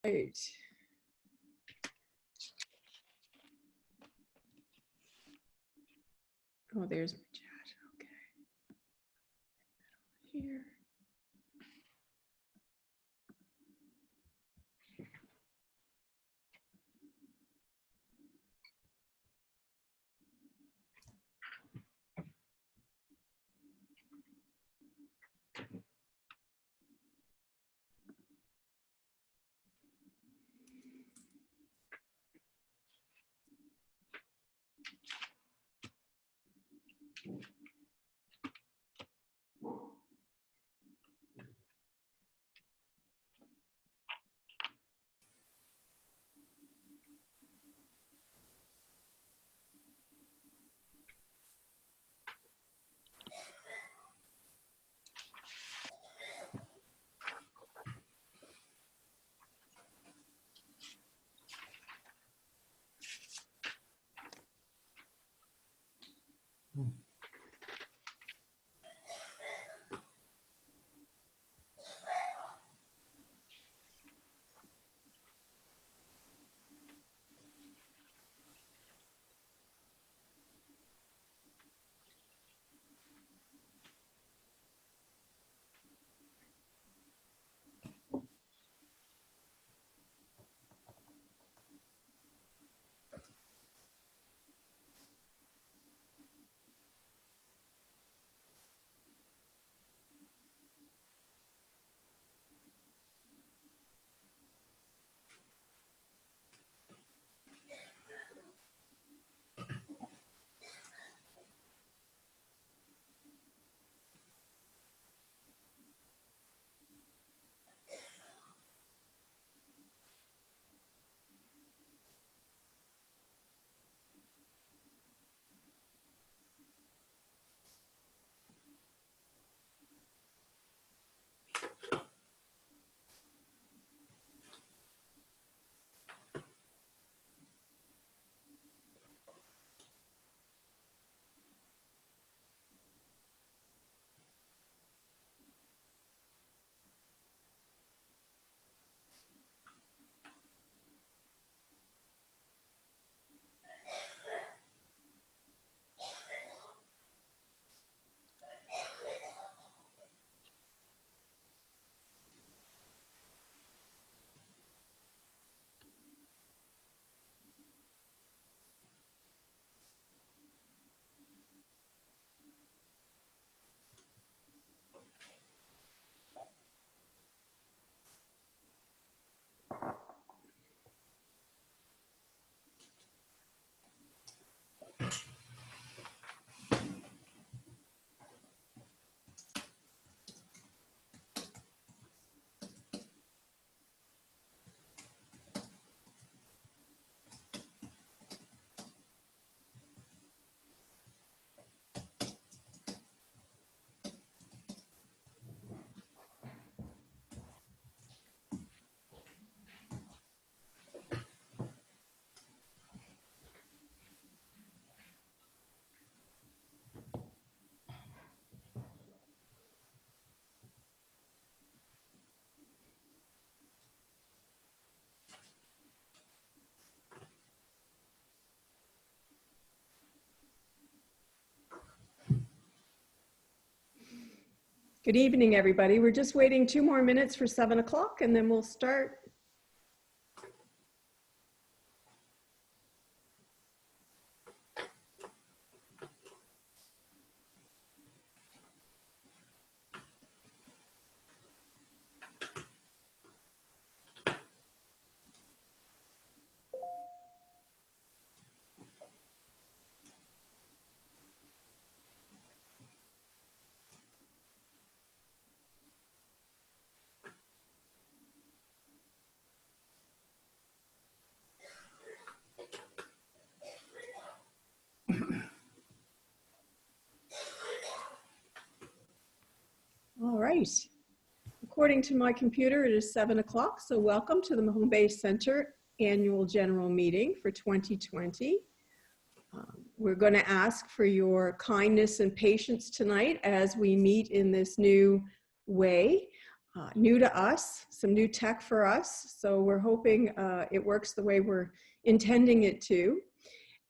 Right. Oh, there's my chat. Okay. Here. Good evening, everybody. We're just waiting 2 more minutes for 7 o'clock and then we'll start. All right. According to my computer, it is 7 o'clock. So welcome to the Mahone Bay Center Annual General Meeting for 2020. We're going to ask for your kindness and patience tonight as we meet in this new way. new to us, some new tech for us. So we're hoping it works the way we're intending it to.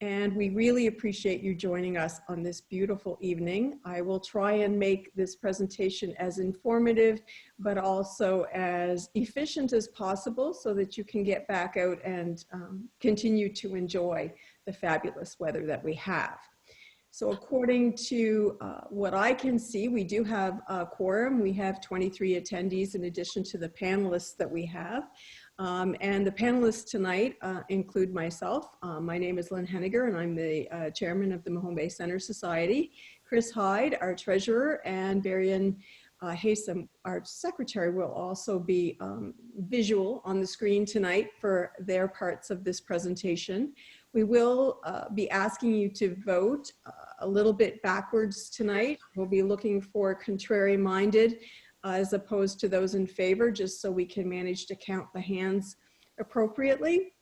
And we really appreciate you joining us on this beautiful evening. I will try and make this presentation as informative, but also as efficient as possible so that you can get back out and continue to enjoy the fabulous weather that we have. So according to what I can see, we do have a quorum. We have 23 attendees in addition to the panelists that we have. And the panelists tonight include myself. My name is Lynn Henniger, and I'm the chairman of the Mahone Bay Center Society. Chris Hyde, our treasurer, and Barian Haysom, our secretary, will also be visual on the screen tonight for their parts of this presentation. We will be asking you to vote a little bit backwards tonight. We'll be looking for contrary-minded as opposed to those in favor, just so we can manage to count the hands appropriately.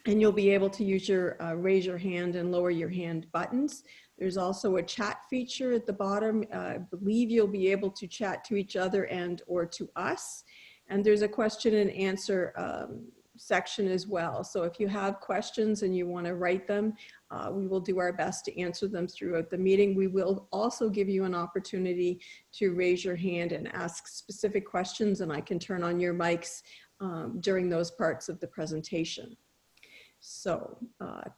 And you'll be able to use your raise your hand and lower your hand buttons. There's also a chat feature at the bottom. I believe you'll be able to chat to each other and or to us. And there's a question and answer section as well. So if you have questions and you want to write them, we will do our best to answer them throughout the meeting. We will also give you an opportunity to raise your hand and ask specific questions, and I can turn on your mics during those parts of the presentation. So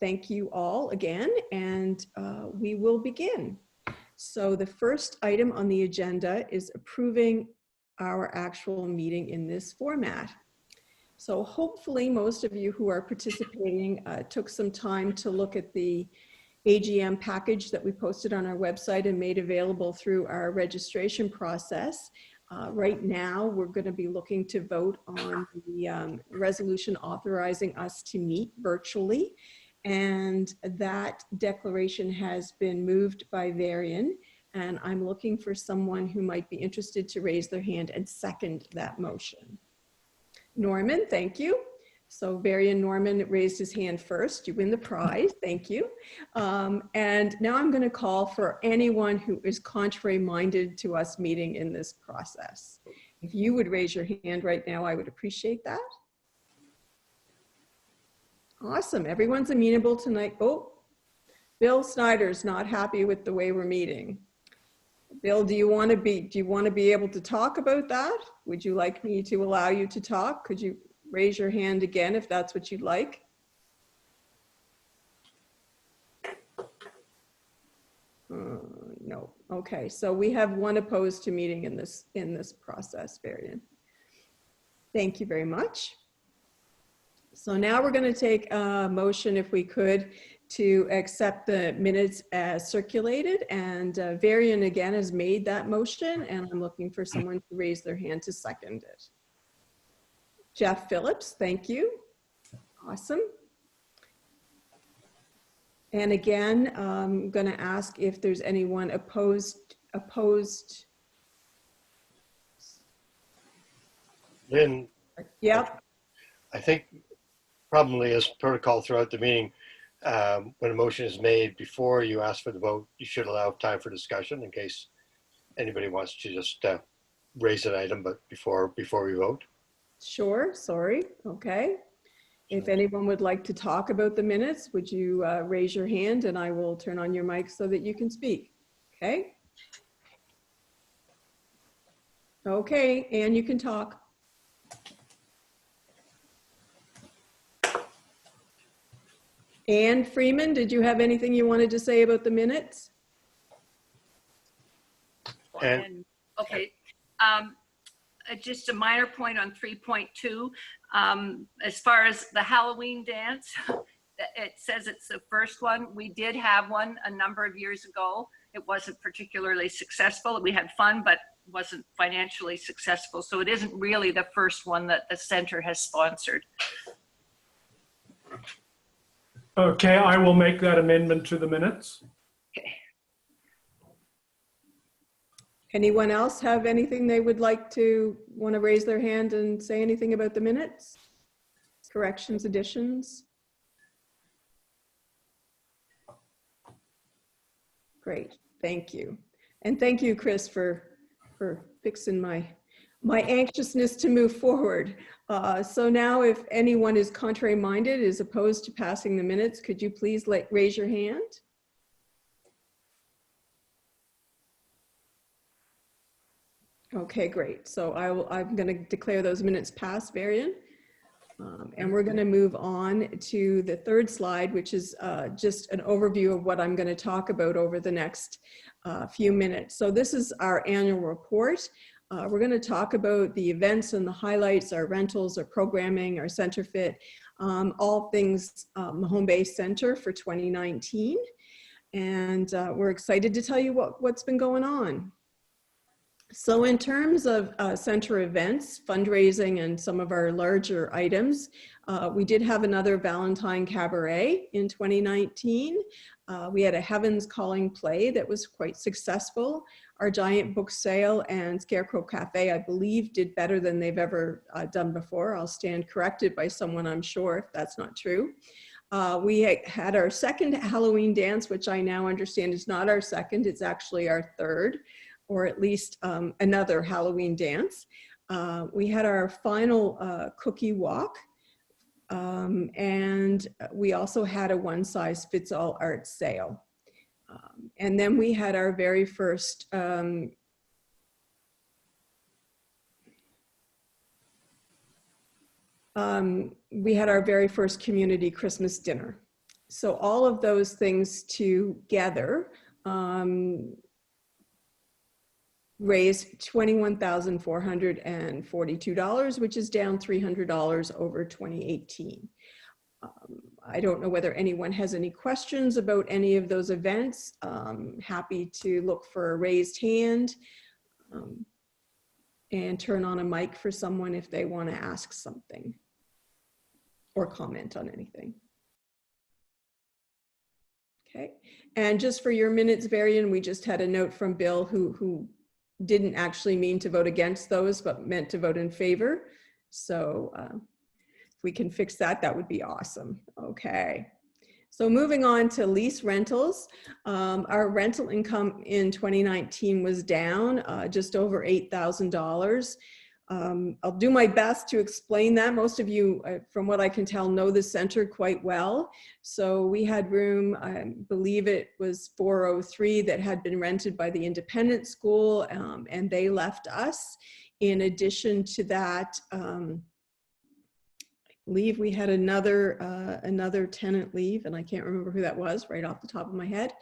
thank you all again, and we will begin. So the first item on the agenda is approving our actual meeting in this format. So hopefully most of you who are participating took some time to look at the AGM package that we posted on our website and made available through our registration process. Right now, we're going to be looking to vote on the resolution authorizing us to meet virtually. And that declaration has been moved by Varian. And I'm looking for someone who might be interested to raise their hand and second that motion. Norman, thank you. So Varian Norman raised his hand first. You win the prize. Thank you. And now I'm going to call for anyone who is contrary-minded to us meeting in this process. If you would raise your hand right now, I would appreciate that. Awesome. Everyone's amenable tonight. Oh, Bill Snyder's not happy with the way we're meeting. Bill, do you want to be able to talk about that? Would you like me to allow you to talk? Could you raise your hand again if that's what you'd like? No. Okay, so we have one opposed to meeting in this process, Varian. Thank you very much. So now we're going to take a motion, if we could, to accept the minutes as circulated, and Varian again has made that motion, and I'm looking for someone to raise their hand to second it. Jeff Phillips, thank you. Awesome. And again, I'm going to ask if there's anyone opposed. Lynn, Yep. I think probably as protocol throughout the meeting, when a motion is made before you ask for the vote, you should allow time for discussion in case anybody wants to just raise an item, but before we vote. Sure, sorry. Okay. If anyone would like to talk about the minutes, would you raise your hand and I will turn on your mic so that you can speak. Okay. Okay, and you can talk. Anne Freeman, did you have anything you wanted to say about the minutes? And okay. Just a minor point on 3.2. As far as the Halloween dance, it says it's the first one. We did have one a number of years ago. It wasn't particularly successful. We had fun, but wasn't financially successful. So it isn't really the first one that the center has sponsored. Okay, I will make that amendment to the minutes. Okay. Anyone else have anything they would like to want to raise their hand and say anything about the minutes? Corrections, additions? Great, thank you. And thank you, Chris, for fixing my my anxiousness to move forward. So now if anyone is contrary minded, is opposed to passing the minutes, could you please raise your hand? Okay, great. So I'm going to declare those minutes passed, Varian. And we're going to move on to the third slide, which is just an overview of what I'm going to talk about over the next few minutes. So this is our annual report. We're going to talk about the events and the highlights, our rentals, our programming, our center fit, all things Mahone Bay Center for 2019. And we're excited to tell you what's been going on. So in terms of center events, fundraising, and some of our larger items, we did have another Valentine Cabaret in 2019. We had a Heaven's Calling play that was quite successful. Our giant book sale and Scarecrow Cafe, I believe, did better than they've ever done before. I'll stand corrected by someone, I'm sure, if that's not true. We had our second Halloween dance, which I now understand is not our second, it's actually our third, or at least another Halloween dance. We had our final cookie walk, and we also had a one-size-fits-all art sale. And then we had our very first community Christmas dinner. So all of those things together raised $21,442, which is down $300 over 2018. I don't know whether anyone has any questions about any of those events. Happy to look for a raised hand and turn on a mic for someone if they want to ask something or comment on anything. Okay, and just for your minutes, Varian, we just had a note from Bill who didn't actually mean to vote against those, but meant to vote in favor. So if we can fix that, that would be awesome. Okay. So moving on to lease rentals. Our rental income in 2019 was down just over $8,000. I'll do my best to explain that. Most of you, from what I can tell, know the center quite well. So we had room, I believe it was 403 that had been rented by the independent school, and they left us. In addition to that, I believe we had another tenant leave, and I can't remember who that was right off the top of my head.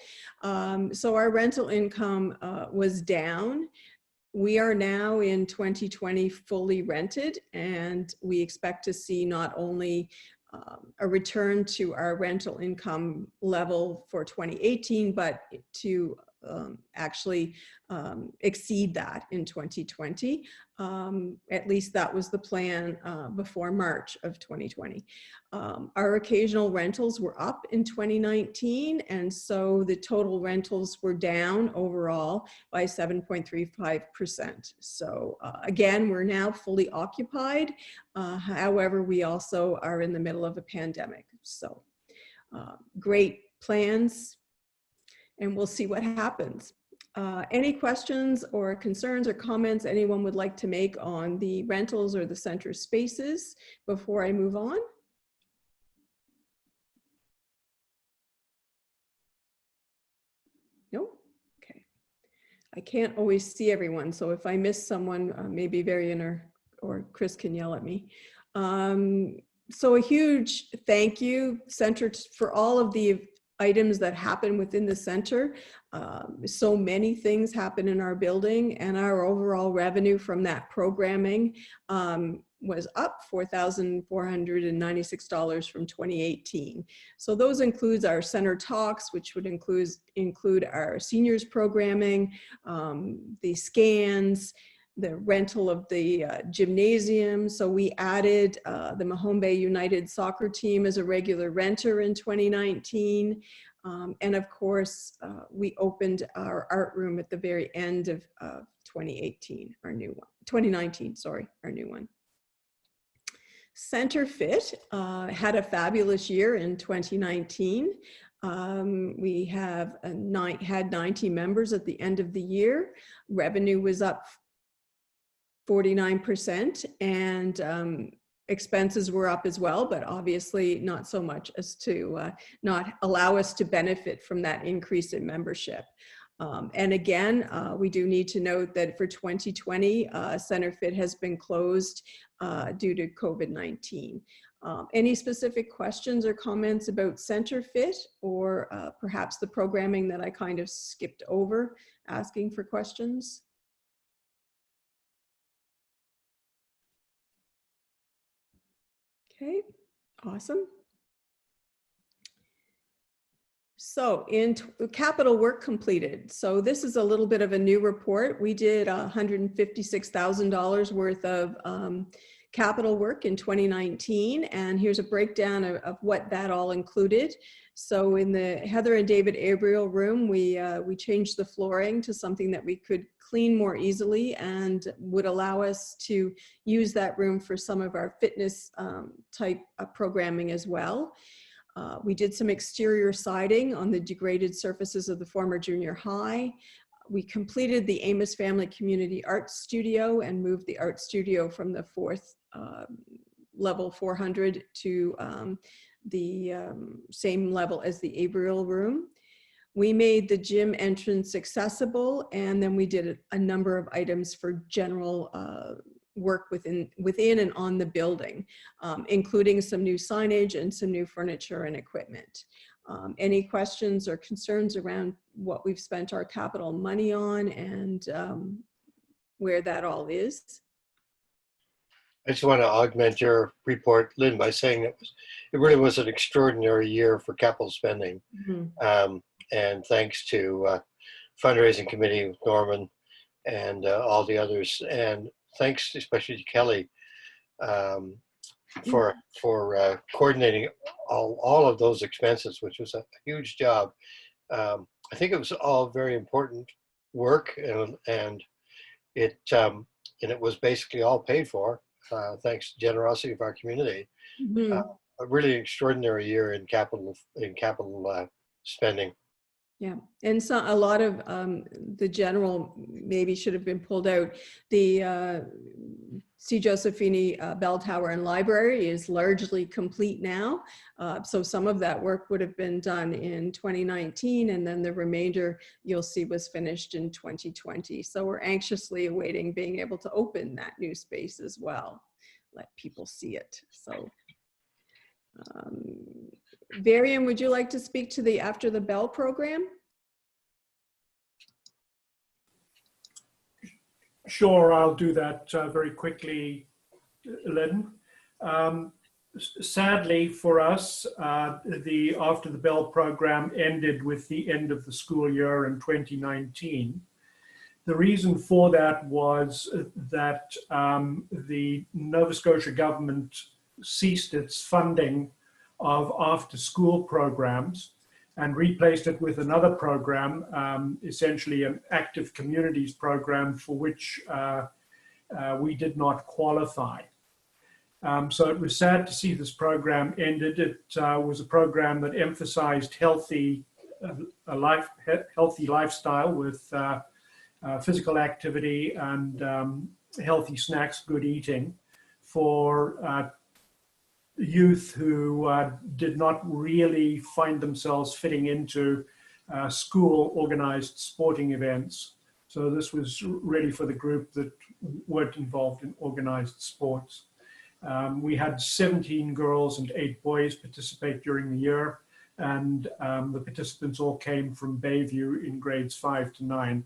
So our rental income was down. We are now in 2020 fully rented, and we expect to see not only a return to our rental income level for 2018, but to actually exceed that in 2020. At least that was the plan before March of 2020. Our occasional rentals were up in 2019, and so the total rentals were down overall by 7.35%. So again, we're now fully occupied. However, we also are in the middle of a pandemic. So great plans, and we'll see what happens. Any questions or concerns or comments anyone would like to make on the rentals or the center spaces before I move on? No? Okay. I can't always see everyone, so if I miss someone, maybe Varian or Chris can yell at me. So a huge thank you, Center, for all of the items that happen within the center. So many things happen in our building, and our overall revenue from that programming was up $4,496 from 2018. So those includes our center talks, which would include our seniors programming, the scans, the rental of the gymnasium. So we added the Mahone Bay United soccer team as a regular renter in 2019. And of course, we opened our art room at the very end of 2018, our new one, 2019, sorry, our new one. Center Fit had a fabulous year in 2019. We had 90 members at the end of the year. Revenue was up 49%, and expenses were up as well, but obviously not so much as to not allow us to benefit from that increase in membership. And again, we do need to note that for 2020, Center Fit has been closed due to COVID-19. Any specific questions or comments about Center Fit, or perhaps the programming that I kind of skipped over, asking for questions? Okay, awesome. So in capital work completed. So this is a little bit of a new report. We did $156,000 worth of capital work in 2019. And here's a breakdown of what that all included. So in the Heather and David Abriel room, we changed the flooring to something that we could clean more easily and would allow us to use that room for some of our fitness type programming as well. We did some exterior siding on the degraded surfaces of the former junior high. We completed the Amos Family Community Art Studio and moved the art studio from the fourth level 400 to the same level as the Abriel room. We made the gym entrance accessible, and then we did a number of items for general work within and on the building, including some new signage and some new furniture and equipment. Any questions or concerns around what we've spent our capital money on and where that all is? I just want to augment your report, Lynn, by saying it really was an extraordinary year for capital spending. Mm-hmm. And thanks to fundraising committee with Norman and all the others, and thanks especially to Kelly for coordinating all of those expenses, which was a huge job. I think it was all very important work, and it was basically all paid for thanks to the generosity of our community. Mm-hmm. A really extraordinary year in capital spending. Yeah, and so a lot of the general maybe should have been pulled out. The C. Josephini Bell Tower and Library is largely complete now. So some of that work would have been done in 2019, and then the remainder you'll see was finished in 2020. So we're anxiously awaiting being able to open that new space as well, let people see it. So Varian, would you like to speak to the After the Bell program? Sure, I'll do that very quickly, Lynn. Sadly for us, the After the Bell program ended with the end of the school year in 2019. The reason for that was that the Nova Scotia government ceased its funding of after-school programs and replaced it with another program, essentially an active communities program for which we did not qualify. So it was sad to see this program ended. It was a program that emphasized healthy lifestyle with physical activity and healthy snacks, good eating for youth who did not really find themselves fitting into school organized sporting events. So this was really for the group that weren't involved in organized sports. We had 17 girls and 8 boys participate during the year, and the participants all came from Bayview in grades 5 to 9.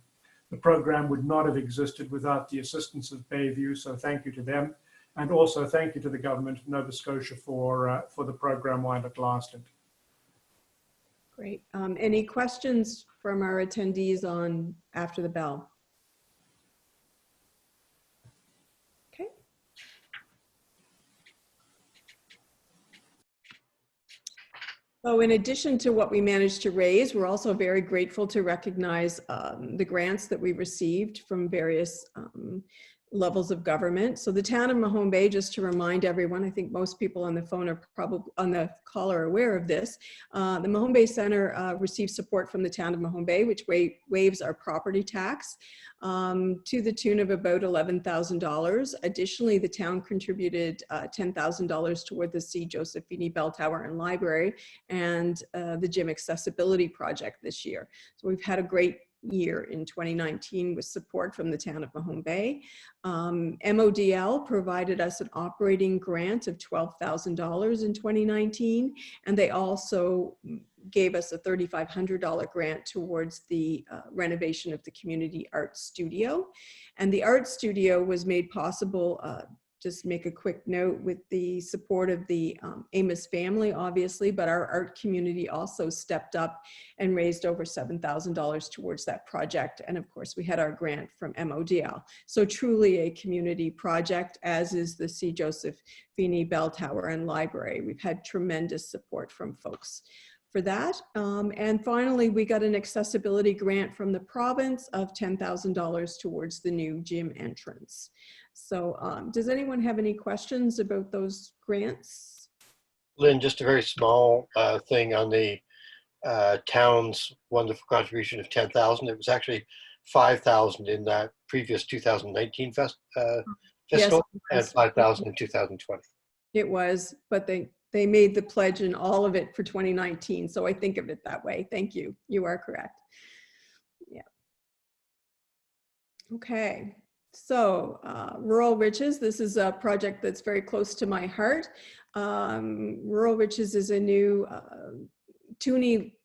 The program would not have existed without the assistance of Bayview, so thank you to them. And also thank you to the government of Nova Scotia for the program while it lasted. Great. Any questions from our attendees on After the Bell? Okay. So in addition to what we managed to raise, we're also very grateful to recognize the grants that we received from various levels of government. So the town of Mahone Bay, just to remind everyone, I think most people on the phone are probably on the call are aware of this. The Mahone Bay Center receives support from the town of Mahone Bay, which waives our property tax to the tune of about $11,000. Additionally, the town contributed $10,000 toward the C. Josephini Bell Tower and Library and the gym accessibility project this year. So we've had a great year in 2019 with support from the town of Mahone Bay. MODL provided us an operating grant of $12,000 in 2019, and they also gave us a $3,500 grant towards the renovation of the community art studio. And the art studio was made possible, just make a quick note, with the support of the Amos family, obviously, but our art community also stepped up and raised over $7,000 towards that project. And of course, we had our grant from MODL. So truly a community project, as is the C. Joseph Feeney Bell Tower and Library. We've had tremendous support from folks for that. And finally, we got an accessibility grant from the province of $10,000 towards the new gym entrance. So does anyone have any questions about those grants? Lynn, just a very small thing on the town's wonderful contribution of 10,000. It was actually 5,000 in that previous 2019 fiscal, Yes, and 5,000 in 2020. it was, but they made the pledge and all of it for 2019. So I think of it that way. Thank you. You are correct. Yeah. Okay. So Rural Riches, this is a project that's very close to my heart. Rural Riches is a new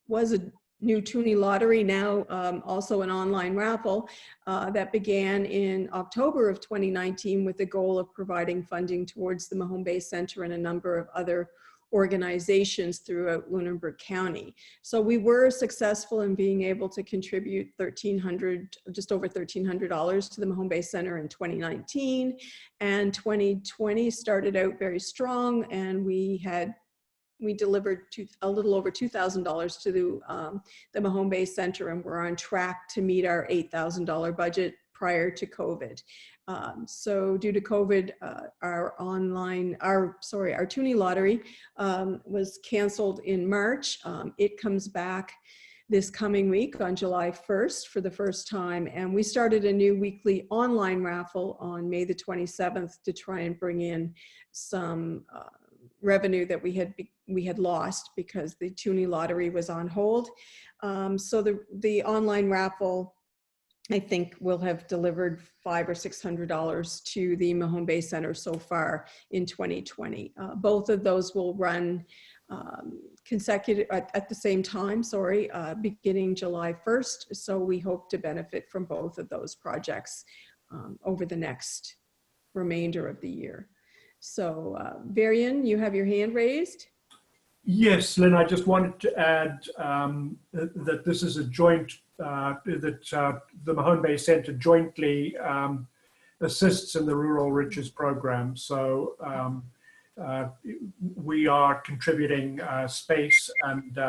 was a new Toonie lottery, now also an online raffle that began in October of 2019 with the goal of providing funding towards the Mahone Bay Center and a number of other organizations throughout Lunenburg County. So we were successful in being able to contribute just over $1,300 to the Mahone Bay Center in 2019, and 2020 started out very strong, and we delivered a little over $2,000 to the Mahone Bay Center, and we're on track to meet our $8,000 budget prior to COVID. So due to COVID, our Toonie lottery was canceled in March. It comes back this coming week on July 1st for the first time. And we started a new weekly online raffle on May the 27th to try and bring in some revenue that we had lost because the Toonie lottery was on hold. So the online raffle, I think, will have delivered $500 or $600 to the Mahone Bay Center so far in 2020. Both of those will run consecutive at the same time, beginning July 1st. So we hope to benefit from both of those projects over the next remainder of the year. So Varian, you have your hand raised. Yes, Lynn, I just wanted to add that this is a joint, the Mahone Bay Center jointly assists in the Rural Riches program. So we are contributing space and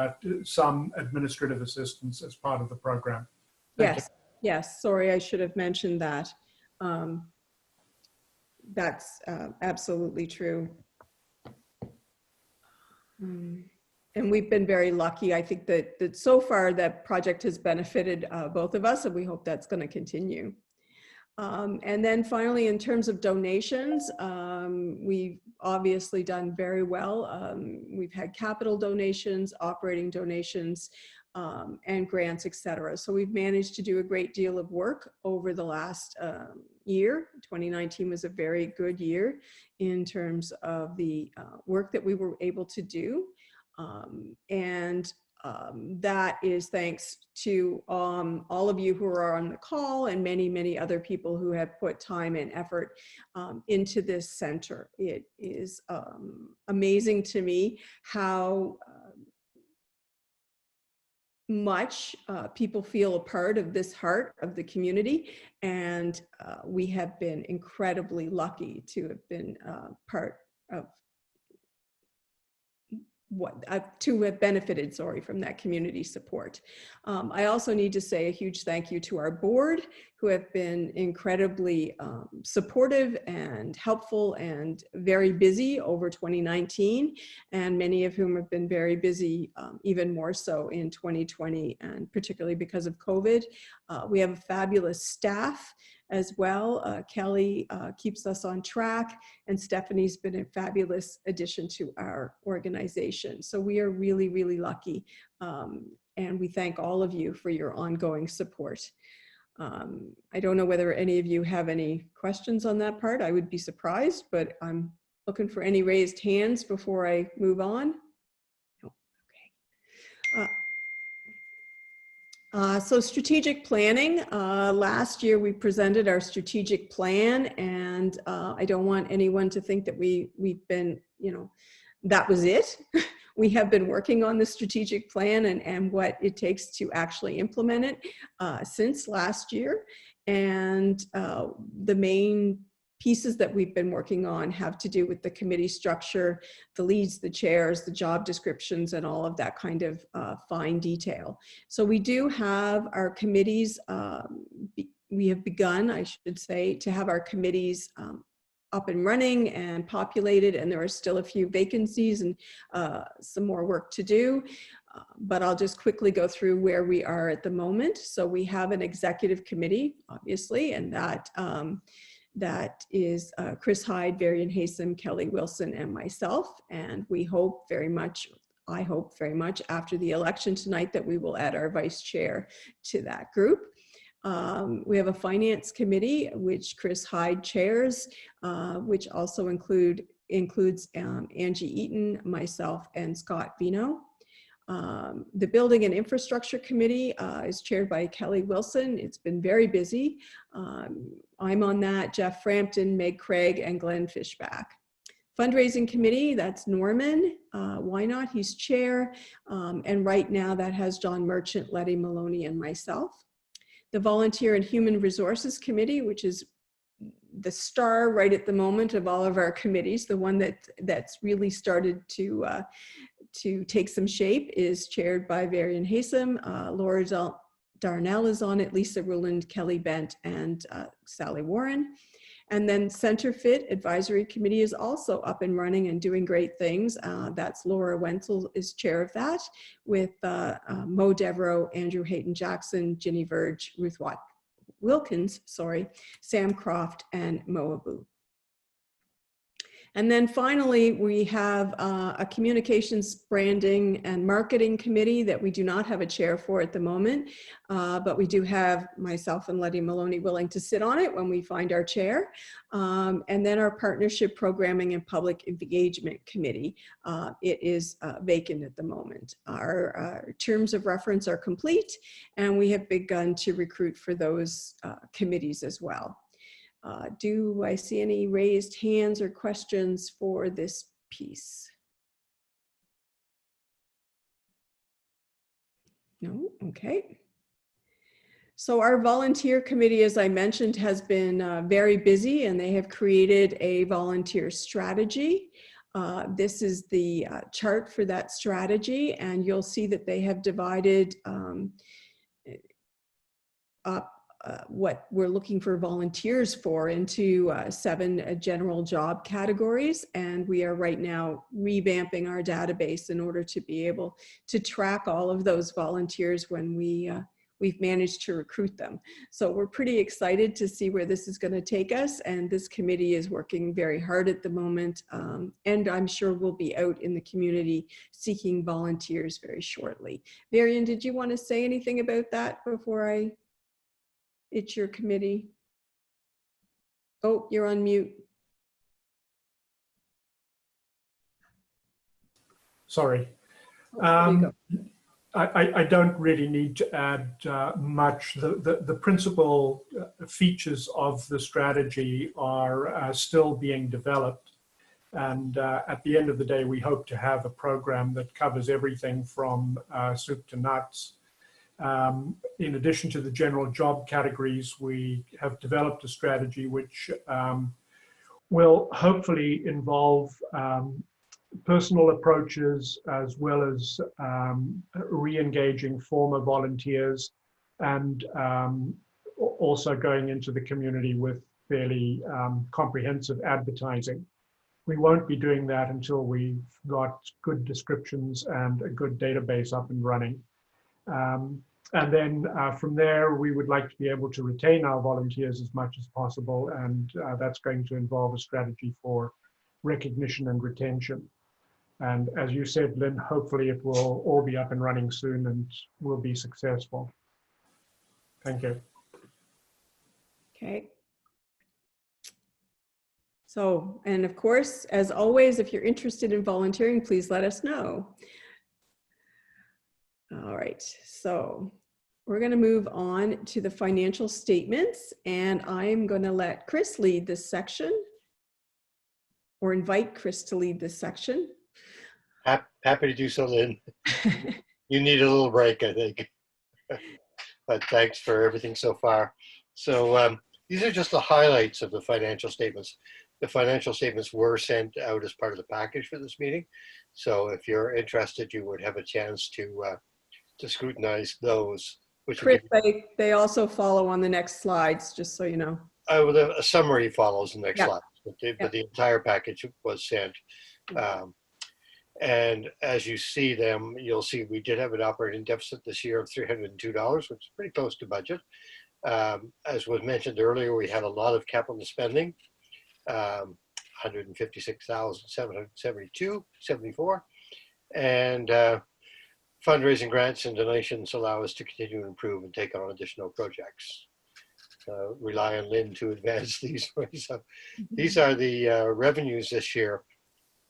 some administrative assistance as part of the program. Yes, sorry, I should have mentioned that. That's absolutely true. And we've been very lucky. I think that so far that project has benefited both of us, and we hope that's going to continue. And then finally, in terms of donations, we've obviously done very well. We've had capital donations, operating donations, and grants, etc. So we've managed to do a great deal of work over the last year. 2019 was a very good year in terms of the work that we were able to do. That is thanks to all of you who are on the call and many, many other people who have put time and effort into this center. It is amazing to me how much people feel a part of this heart of the community, and we have been incredibly lucky to have been part of to have benefited, sorry, from that community support. I also need to say a huge thank you to our board, who have been incredibly supportive and helpful and very busy over 2019, and many of whom have been very busy even more so in 2020, and particularly because of COVID. We have a fabulous staff as well. Kelly keeps us on track, and Stephanie's been a fabulous addition to our organization. So we are really, really lucky, and we thank all of you for your ongoing support. I don't know whether any of you have any questions on that part. I would be surprised, but I'm looking for any raised hands before I move on. Oh, okay. So strategic planning, last year we presented our strategic plan, and I don't want anyone to think that we've been, that was it. We have been working on the strategic plan and what it takes to actually implement it since last year. And the main pieces that we've been working on have to do with the committee structure, the leads, the chairs, the job descriptions, and all of that kind of fine detail. So we do have our committees, we have begun, I should say, to have our committees up and running and populated, and there are still a few vacancies and some more work to do. But I'll just quickly go through where we are at the moment. So we have an executive committee, obviously, and that is Chris Hyde, Varian Haysom, Kelly Wilson, and myself. And we hope very much, I hope very much after the election tonight, that we will add our vice chair to that group. We have a finance committee, which Chris Hyde chairs, which also includes Angie Eaton, myself, and Scott Vino. The Building and Infrastructure Committee is chaired by Kelly Wilson. It's been very busy. I'm on that, Jeff Frampton, Meg Craig, and Glenn Fishback. Fundraising Committee, that's Norman. Why not? He's chair. And right now that has John Merchant, Letty Maloney, and myself. The Volunteer and Human Resources Committee, which is the star right at the moment of all of our committees, the one that's really started to take some shape, is chaired by Varian Haysom. Laura Darnell is on it, Lisa Ruland, Kelly Bent, and Sally Warren. And then Center Fit Advisory Committee is also up and running and doing great things. That's Laura Wenzel is chair of that, with Mo Devereaux, Andrew Hayton Jackson, Ginny Verge, Ruth Wilkins, sorry, Sam Croft, and Moabu. And then finally, we have a communications, branding, and marketing committee that we do not have a chair for at the moment, but we do have myself and Letty Maloney willing to sit on it when we find our chair. And then our partnership, programming, and public engagement committee, it is vacant at the moment. Our terms of reference are complete, and we have begun to recruit for those committees as well. Do I see any raised hands or questions for this piece? No? Okay. So our volunteer committee, as I mentioned, has been very busy, and they have created a volunteer strategy. This is the chart for that strategy, and you'll see that they have divided up what we're looking for volunteers for into 7 general job categories. And we are right now revamping our database in order to be able to track all of those volunteers when we've managed to recruit them. So we're pretty excited to see where this is going to take us. And this committee is working very hard at the moment. And I'm sure we'll be out in the community seeking volunteers very shortly. Varian, did you want to say anything about that before it's your committee? Oh, you're on mute. Sorry. Oh, there you go. I don't really need to add much. The principal features of the strategy are still being developed. And at the end of the day, we hope to have a program that covers everything from soup to nuts. In addition to the general job categories, we have developed a strategy which will hopefully involve personal approaches as well as re-engaging former volunteers and also going into the community with fairly comprehensive advertising. We won't be doing that until we've got good descriptions and a good database up and running. And then from there, we would like to be able to retain our volunteers as much as possible. And that's going to involve a strategy for recognition and retention. And as you said, Lynn, hopefully it will all be up and running soon and will be successful. Thank you. Okay. So, and of course, as always, if you're interested in volunteering, please let us know. All right, so we're going to move on to the financial statements, and I'm going to let Chris lead this section, or invite Chris to lead this section. Happy to do so, Lynn. You need a little break, I think. But thanks for everything so far. So these are just the highlights of the financial statements. The financial statements were sent out as part of the package for this meeting. So if you're interested, you would have a chance to scrutinize those. Which Chris, they also follow on the next slides, just so you know. A summary follows the next Yeah. slide, but the entire package was sent. And as you see them, you'll see we did have an operating deficit this year of $302, which is pretty close to budget. As was mentioned earlier, we had a lot of capital spending, 156,772.74, and fundraising grants and donations allow us to continue to improve and take on additional projects. Rely on Lynn to advance these. So these are the revenues this year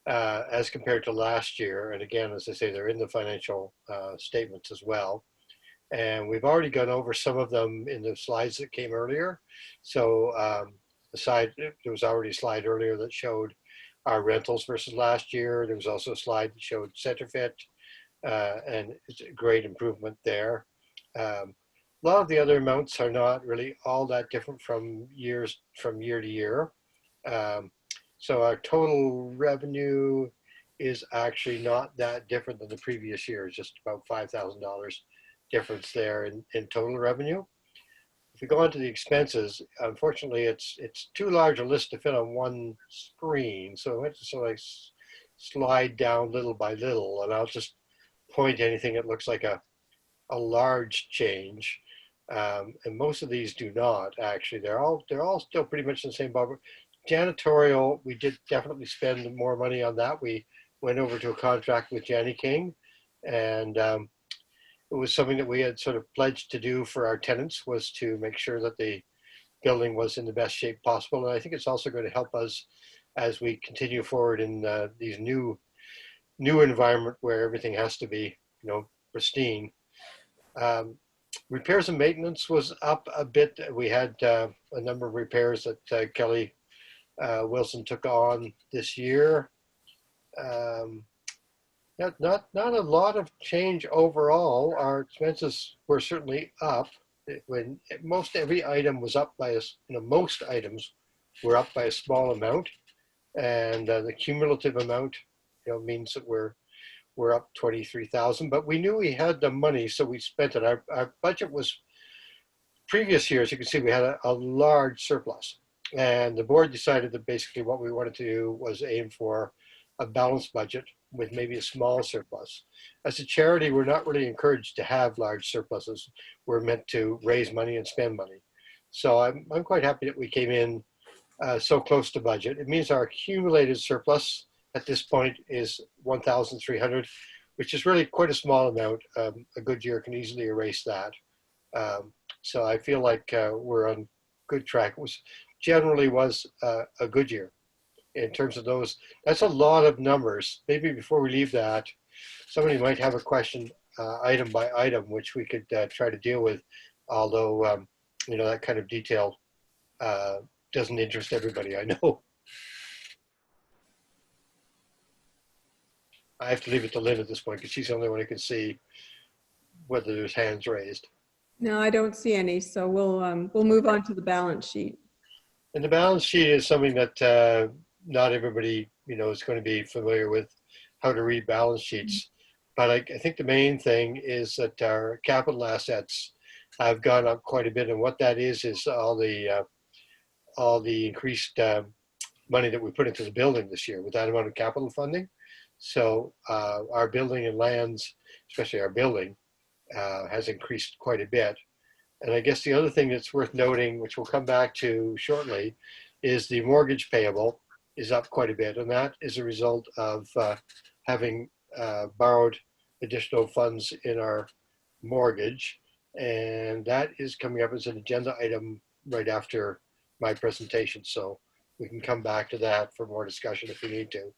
as compared to last year. And again, as I say, they're in the financial statements as well. And we've already gone over some of them in the slides that came earlier. So there was already a slide earlier that showed our rentals versus last year. There was also a slide that showed CenterFit, and it's a great improvement there. A lot of the other amounts are not really all that different from year to year. So our total revenue is actually not that different than the previous year. It's just about $5,000 difference there in total revenue. If we go on to the expenses, unfortunately, it's too large a list to fit on one screen. So I have to sort of slide down little by little, and I'll just point to anything that looks like a large change. And most of these do not actually. They're all still pretty much in the same ballpark. Janitorial, we did definitely spend more money on that. We went over to a contract with Janny King, and it was something that we had sort of pledged to do for our tenants, was to make sure that the building was in the best shape possible. And I think it's also going to help us as we continue forward in these new environment where everything has to be, pristine. Repairs and maintenance was up a bit. We had a number of repairs that Kelly Wilson took on this year. Not a lot of change overall. Our expenses were certainly up. When most every item was up by most items were up by a small amount, and the cumulative amount, means that we're up 23,000. But we knew we had the money, so we spent it. Our budget was previous years. You can see we had a large surplus, and the board decided that basically what we wanted to do was aim for a balanced budget with maybe a small surplus. As a charity, we're not really encouraged to have large surpluses. We're meant to raise money and spend money. So I'm quite happy that we came in so close to budget. It means our accumulated surplus at this point is 1,300, which is really quite a small amount. A good year can easily erase that. So I feel like we're on good track. It generally was a good year. In terms of those, that's a lot of numbers. Maybe before we leave that, somebody might have a question item by item, which we could try to deal with, although that kind of detail doesn't interest everybody, I know. I have to leave it to Lynn at this point because she's the only one who can see whether there's hands raised. No, I don't see any, so we'll move on to the balance sheet. And the balance sheet is something that not everybody, is going to be familiar with. how to read balance sheets. But I think the main thing is that our capital assets have gone up quite a bit, and what that is all the increased money that we put into the building this year with that amount of capital funding. So our building and lands, especially our building, has increased quite a bit. And I guess the other thing that's worth noting, which we'll come back to shortly, is the mortgage payable is up quite a bit. And that is a result of having borrowed additional funds in our mortgage. And that is coming up as an agenda item right after my presentation. So we can come back to that for more discussion if we need to.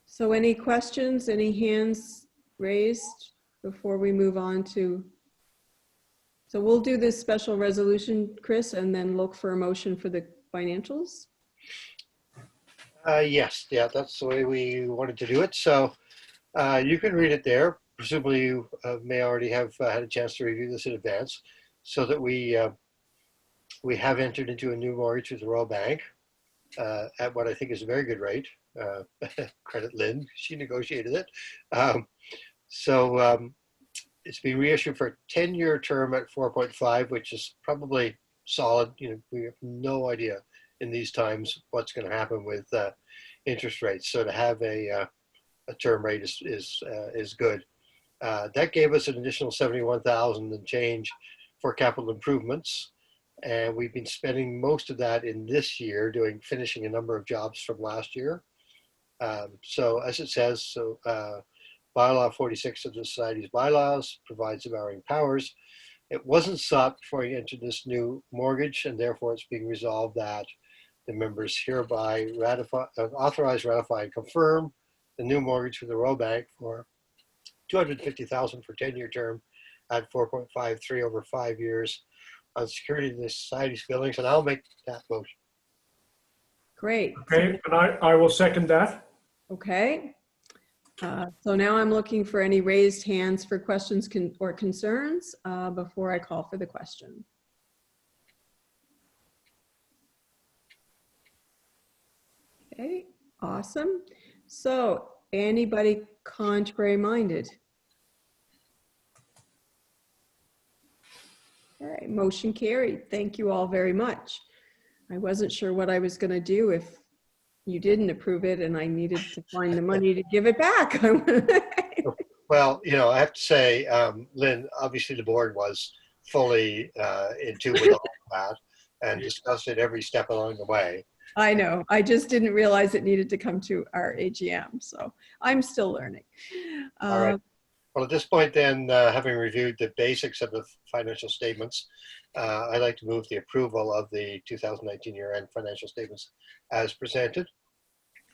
So any questions, any hands raised before we move on to? So we'll do this special resolution, Chris, and then look for a motion for the financials. Yes, yeah, that's the way we wanted to do it. So you can read it there. Presumably you may already have had a chance to review this in advance, so that we have entered into a new mortgage with the Royal Bank at what I think is a very good rate. Credit Lynn, she negotiated it. It's being reissued for a 10-year term at 4.5, which is probably solid. You know, we have no idea in these times what's going to happen with interest rates. So to have a term rate is good. That gave us an additional 71,000 and change for capital improvements. And we've been spending most of that in this year finishing a number of jobs from last year. So as it says, bylaw 46 of the Society's bylaws provides the borrowing powers. It wasn't sought before you entered this new mortgage, and therefore it's being resolved that the members hereby authorize, ratify, and confirm the new mortgage for the Royal Bank for $250,000 for 10-year term at 4.53 over 5 years on security of the Society's buildings, and I'll make that motion. Great. Okay, and I will second that. Okay. So now I'm looking for any raised hands for questions or concerns before I call for the question. Okay, awesome. So anybody contrary minded? All right, motion carried. Thank you all very much. I wasn't sure what I was going to do if you didn't approve it and I needed to find the money to give it back. Well, you know, I have to say, Lynn, obviously the board was fully in tune with all of that and discussed it every step along the way. I know. I just didn't realize it needed to come to our AGM. So I'm still learning. All right. Well, at this point then, having reviewed the basics of the financial statements, I'd like to move the approval of the 2019 year-end financial statements as presented.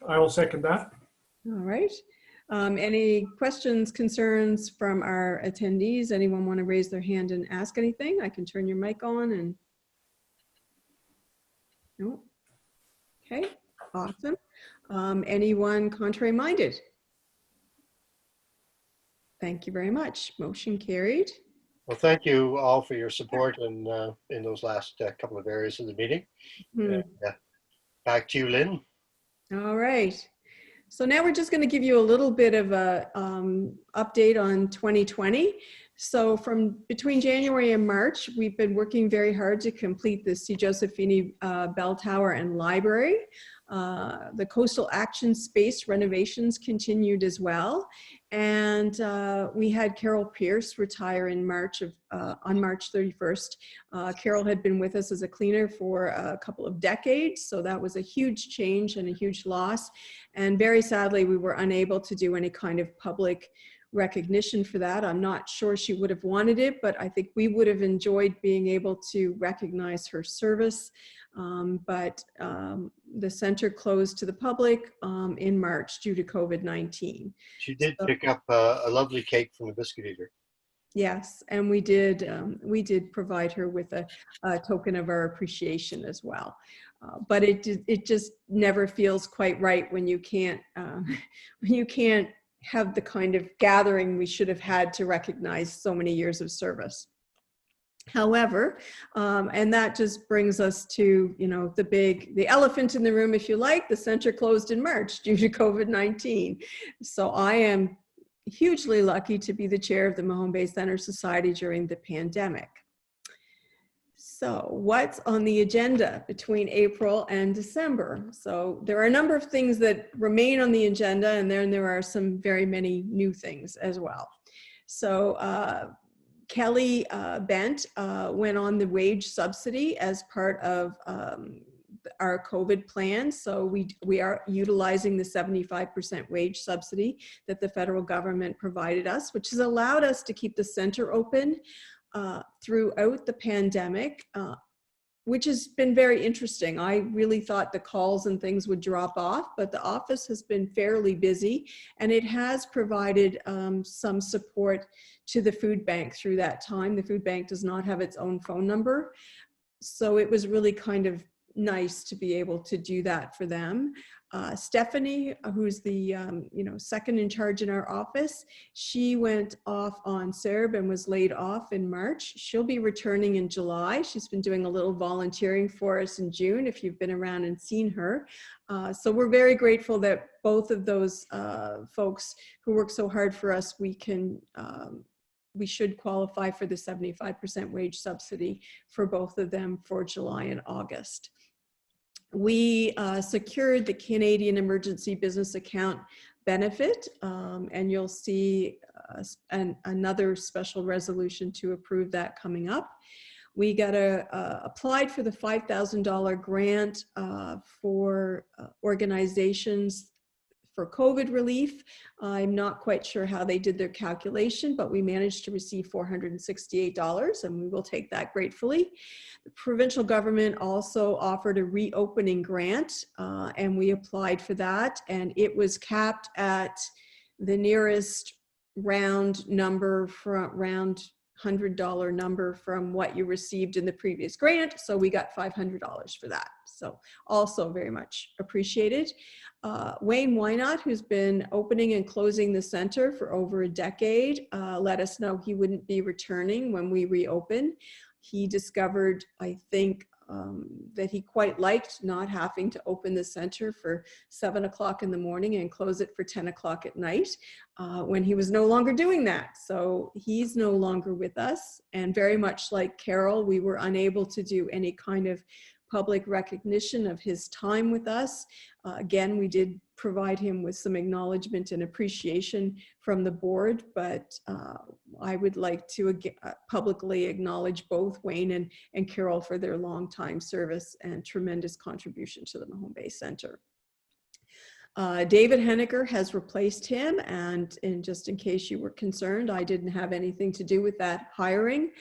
I will second that. All right. Any questions, concerns from our attendees? Anyone want to raise their hand and ask anything? I can turn your mic on and. No. Okay, awesome. Anyone contrary minded? Thank you very much. Motion carried. Well, thank you all for your support in those last couple of areas of the meeting. And, back to you, Lynn. All right. So now we're just going to give you a little bit of a update on 2020. So from between January and March, we've been working very hard to complete the C. Josephini Bell Tower and Library. The coastal action space renovations continued as well. And we had Carol Pierce retire in March on March 31st. Carol had been with us as a cleaner for a couple of decades, so that was a huge change and a huge loss. And very sadly, we were unable to do any kind of public recognition for that. I'm not sure she would have wanted it, but I think we would have enjoyed being able to recognize her service. But the center closed to the public in March due to COVID-19. She did pick up a lovely cake from the biscuit eater. Yes, and we did provide her with a token of our appreciation as well. But it just never feels quite right when you can't have the kind of gathering we should have had to recognize so many years of service. However, and that just brings us to, you know, the elephant in the room, if you like. The center closed in March due to COVID-19. So I am hugely lucky to be the chair of the Mahone Bay Center Society during the pandemic. So what's on the agenda between April and December? So there are a number of things that remain on the agenda, and then there are some very many new things as well. So Kelly Bent went on the wage subsidy as part of our COVID plan. So we are utilizing the 75% wage subsidy that the federal government provided us, which has allowed us to keep the center open throughout the pandemic, which has been very interesting. I really thought the calls and things would drop off, but the office has been fairly busy, and it has provided some support to the food bank through that time. The food bank does not have its own phone number, so it was really kind of nice to be able to do that for them. Stephanie, who's the second in charge in our office, she went off on CERB and was laid off in March. She'll be returning in July. She's been doing a little volunteering for us in June, if you've been around and seen her. So we're very grateful that both of those folks who work so hard for us, we should qualify for the 75% wage subsidy for both of them for July and August. We secured the Canadian Emergency Business Account benefit, and you'll see another special resolution to approve that coming up. We got applied for the $5,000 grant for organizations for COVID relief. I'm not quite sure how they did their calculation, but we managed to receive $468, and we will take that gratefully. The provincial government also offered a reopening grant, and we applied for that, and it was capped at the nearest round number, round $100 number from what you received in the previous grant. So we got $500 for that. So also very much appreciated. Wayne Wynot, who's been opening and closing the center for over a decade, let us know he wouldn't be returning when we reopen. He discovered, I think, that he quite liked not having to open the center for 7 o'clock in the morning and close it for 10 o'clock at night when he was no longer doing that. So he's no longer with us, and very much like Carol, we were unable to do any kind of public recognition of his time with us. Again, we did provide him with some acknowledgement and appreciation from the board, but I would like to publicly acknowledge both Wayne and Carol for their long time service and tremendous contribution to the Mahone Bay Center. David Henniger has replaced him, and just in case you were concerned, I didn't have anything to do with that hiring.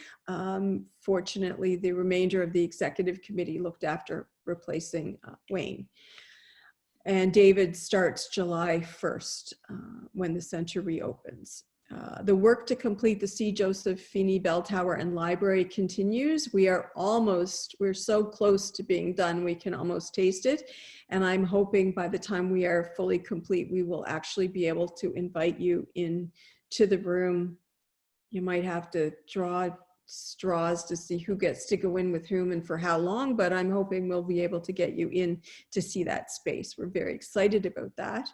Fortunately, the remainder of the executive committee looked after replacing Wayne. And David starts July 1st when the center reopens. The work to complete the C. Joseph Feeney Bell Tower and Library continues. We're so close to being done, we can almost taste it. And I'm hoping by the time we are fully complete, we will actually be able to invite you into the room. You might have to draw straws to see who gets to go in with whom and for how long, but I'm hoping we'll be able to get you in to see that space. We're very excited about that.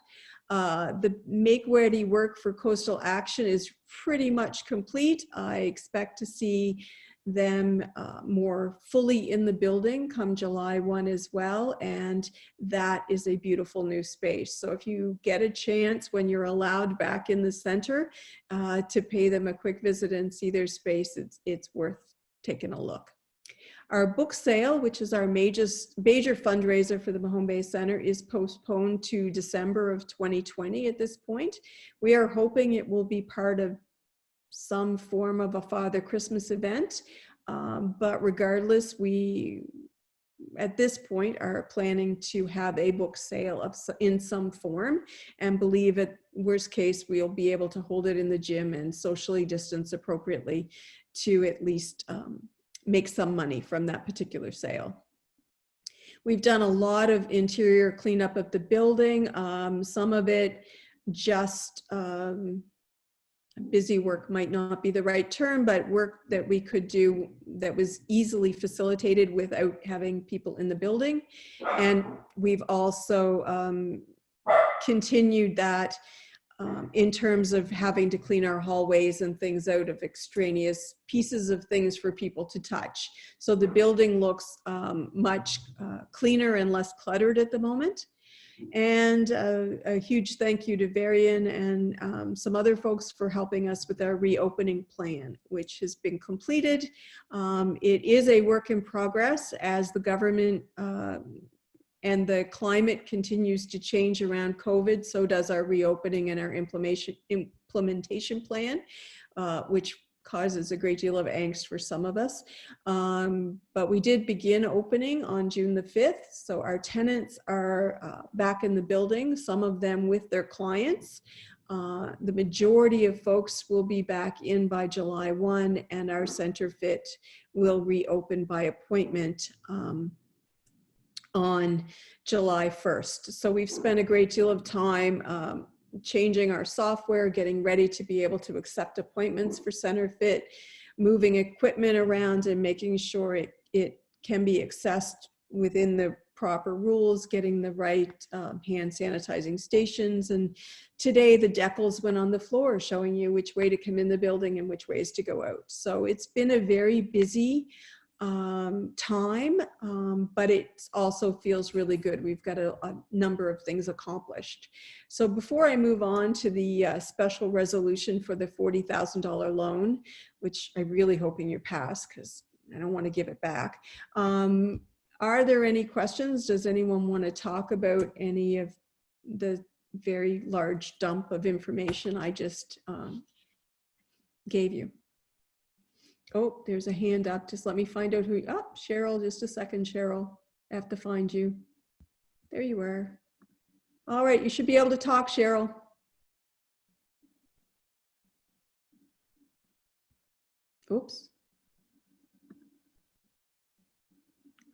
The make-ready work for Coastal Action is pretty much complete. I expect to see them more fully in the building come July 1 as well, and that is a beautiful new space. So if you get a chance when you're allowed back in the center to pay them a quick visit and see their space, it's worth taking a look. Our book sale, which is our major fundraiser for the Mahone Bay Center, is postponed to December of 2020 at this point. We are hoping it will be part of some form of a Father Christmas event, but regardless, we at this point are planning to have a book sale in some form, and believe at worst case we'll be able to hold it in the gym and socially distance appropriately to at least make some money from that particular sale. We've done a lot of interior cleanup of the building, some of it just busy work might not be the right term, but work that we could do that was easily facilitated without having people in the building. And we've also continued that in terms of having to clean our hallways and things out of extraneous pieces of things for people to touch. So the building looks much cleaner and less cluttered at the moment. And a huge thank you to Varian and some other folks for helping us with our reopening plan, which has been completed. It is a work in progress as the government and the climate continues to change around COVID. So does our reopening and our implementation plan, which causes a great deal of angst for some of us. But we did begin opening on June the 5th. So our tenants are back in the building, some of them with their clients. The majority of folks will be back in by July 1, and our center fit will reopen by appointment on July 1st. So we've spent a great deal of time changing our software, getting ready to be able to accept appointments for center fit, moving equipment around and making sure it can be accessed within the proper rules, getting the right hand sanitizing stations. And today the decals went on the floor showing you which way to come in the building and which ways to go out. So it's been a very busy time, but it also feels really good. We've got a number of things accomplished. So before I move on to the special resolution for the $40,000 loan, which I'm really hoping you pass because I don't want to give it back. Are there any questions? Does anyone want to talk about any of the very large dump of information I just gave you? Oh, there's a hand up. Just let me find out who. Oh, Cheryl, just a second, Cheryl. I have to find you. There you are. All right, you should be able to talk, Cheryl. Oops.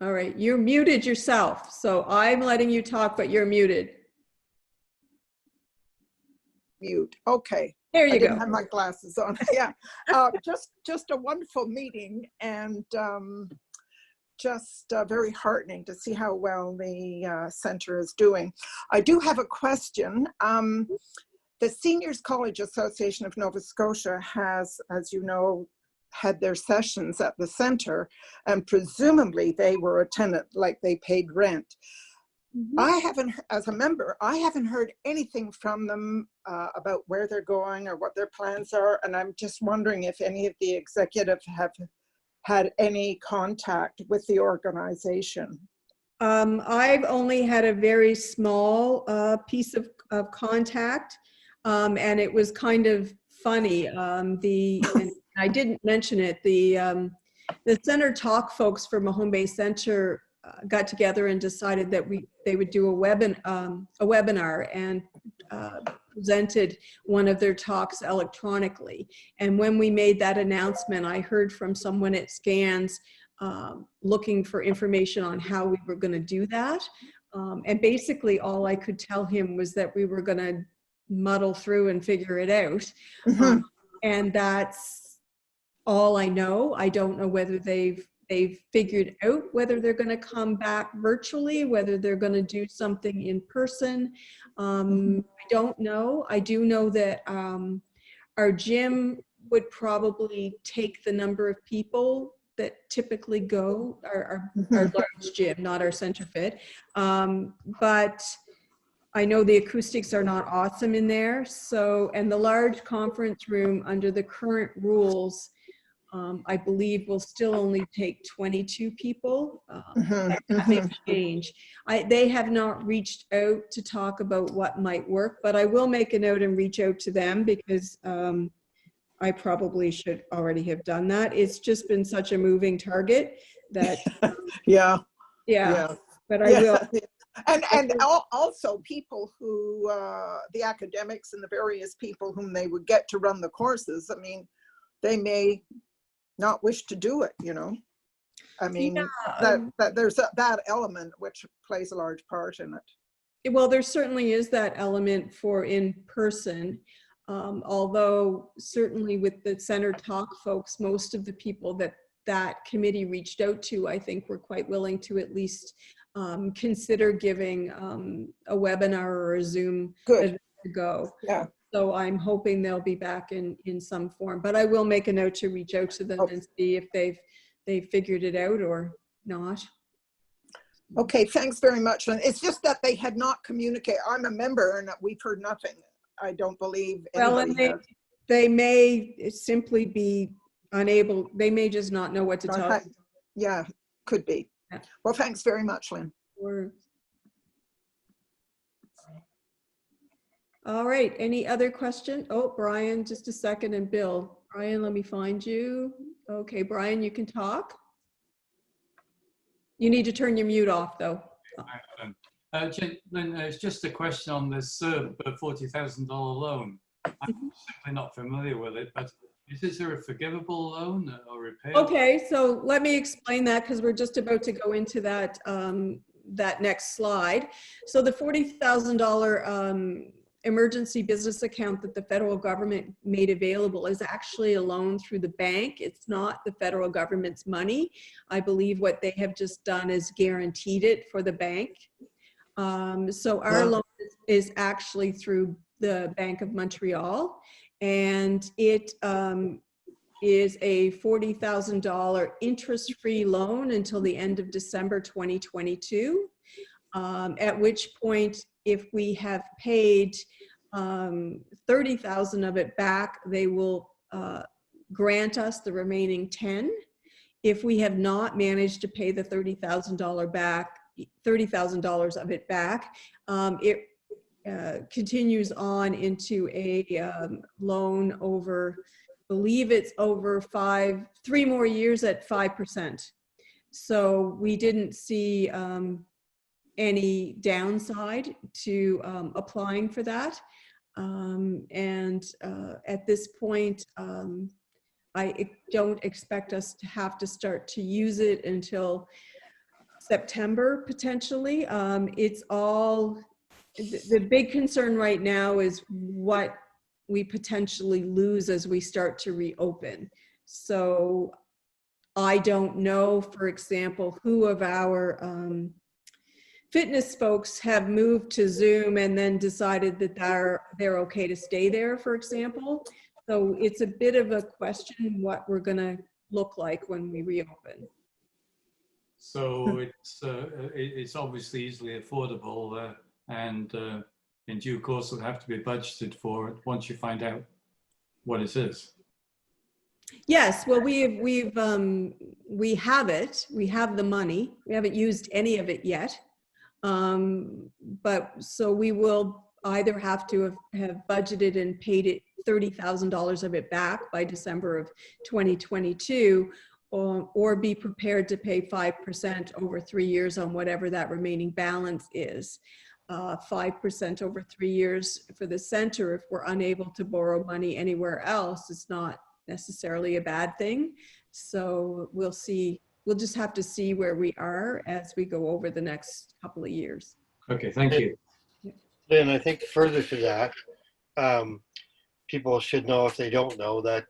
All right, you're muted yourself. So I'm letting you talk, but you're muted. Mute. Okay. There you I didn't go. have my glasses on. Yeah. Just a wonderful meeting, and just very heartening to see how well the center is doing. I do have a question. The Seniors College Association of Nova Scotia has, as you know, had their sessions at the center, and presumably they were a tenant, like they paid rent. Mm-hmm. I haven't, as a member, I haven't heard anything from them about where they're going or what their plans are. And I'm just wondering if any of the executive have had any contact with the organization. I've only had a very small piece of contact, and it was kind of funny. And I didn't mention it, the Center Talk folks for Mahone Bay Center got together and decided that they would do a webinar and presented one of their talks electronically. And when we made that announcement, I heard from someone at SCANS looking for information on how we were going to do that. And basically all I could tell him was that we were going to muddle through and figure it out. Mm-hmm. And that's all I know. I don't know whether they've figured out whether they're going to come back virtually, whether they're going to do something in person. I don't know. I do know that our gym would probably take the number of people that typically go, our large gym, not our center fit. But I know the acoustics are not awesome in there. So, and the large conference room under the current rules, I believe will still only take 22 people. That may change. They have not reached out to talk about what might work, but I will make a note and reach out to them because I probably should already have done that. It's just been such a moving target that Yeah. But I will. And also people who, the academics and the various people whom they would get to run the courses, I mean, they may not wish to do it, you know. I mean, that there's that element which plays a large part in it. Well, there certainly is that element for in person. Although certainly with the Center Talk folks, most of the people that committee reached out to, I think were quite willing to at least consider giving a webinar or a Zoom Good. event to go. Yeah. So I'm hoping they'll be back in some form, but I will make a note to reach out to them and see if they've figured it out or not. Okay, thanks very much. And it's just that they had not communicated. I'm a member and we've heard nothing. I don't believe Well, and anybody has. they may simply be unable, they may just not know what to tell you. Yeah, could be. Yeah. Well, thanks very much, Lynn. All right, any other question? Oh, Brian, just a second, and Bill. Brian, let me find you. Okay, Brian, you can talk. You need to turn your mute off, though. Lynn, it's just a question on this $40,000 loan. I'm simply not familiar with it, but is there a forgivable loan or repair? Okay, so let me explain that because we're just about to go into that that next slide. So the $40,000 emergency business account that the federal government made available is actually a loan through the bank. It's not the federal government's money. I believe what they have just done is guaranteed it for the bank. So our loan is actually through the Bank of Montreal, and it is a $40,000 interest-free loan until the end of December 2022, at which point, if we have paid 30,000 of it back, they will grant us the remaining 10. If we have not managed to pay the $30,000 back, $30,000 of it back, it continues on into a loan over, I believe it's over 3 more years at 5%. So we didn't see any downside to applying for that. At this point, I don't expect us to have to start to use it until September, potentially. It's all, the big concern right now is what we potentially lose as we start to reopen. So I don't know, for example, who of our fitness folks have moved to Zoom and then decided that they're okay to stay there, for example. So it's a bit of a question what we're gonna look like when we reopen. So it's obviously easily affordable and in due course will have to be budgeted for it once you find out what it is. Yes, well, we have it. We have the money. We haven't used any of it yet. But so we will either have to have budgeted and paid it $30,000 of it back by December of 2022, or be prepared to pay 5% over 3 years on whatever that remaining balance is. 5% over 3 years for the center, if we're unable to borrow money anywhere else, it's not necessarily a bad thing. So we'll see. We'll just have to see where we are as we go over the next couple of years. Okay, thank you. Then I think further to that, people should know, if they don't know, that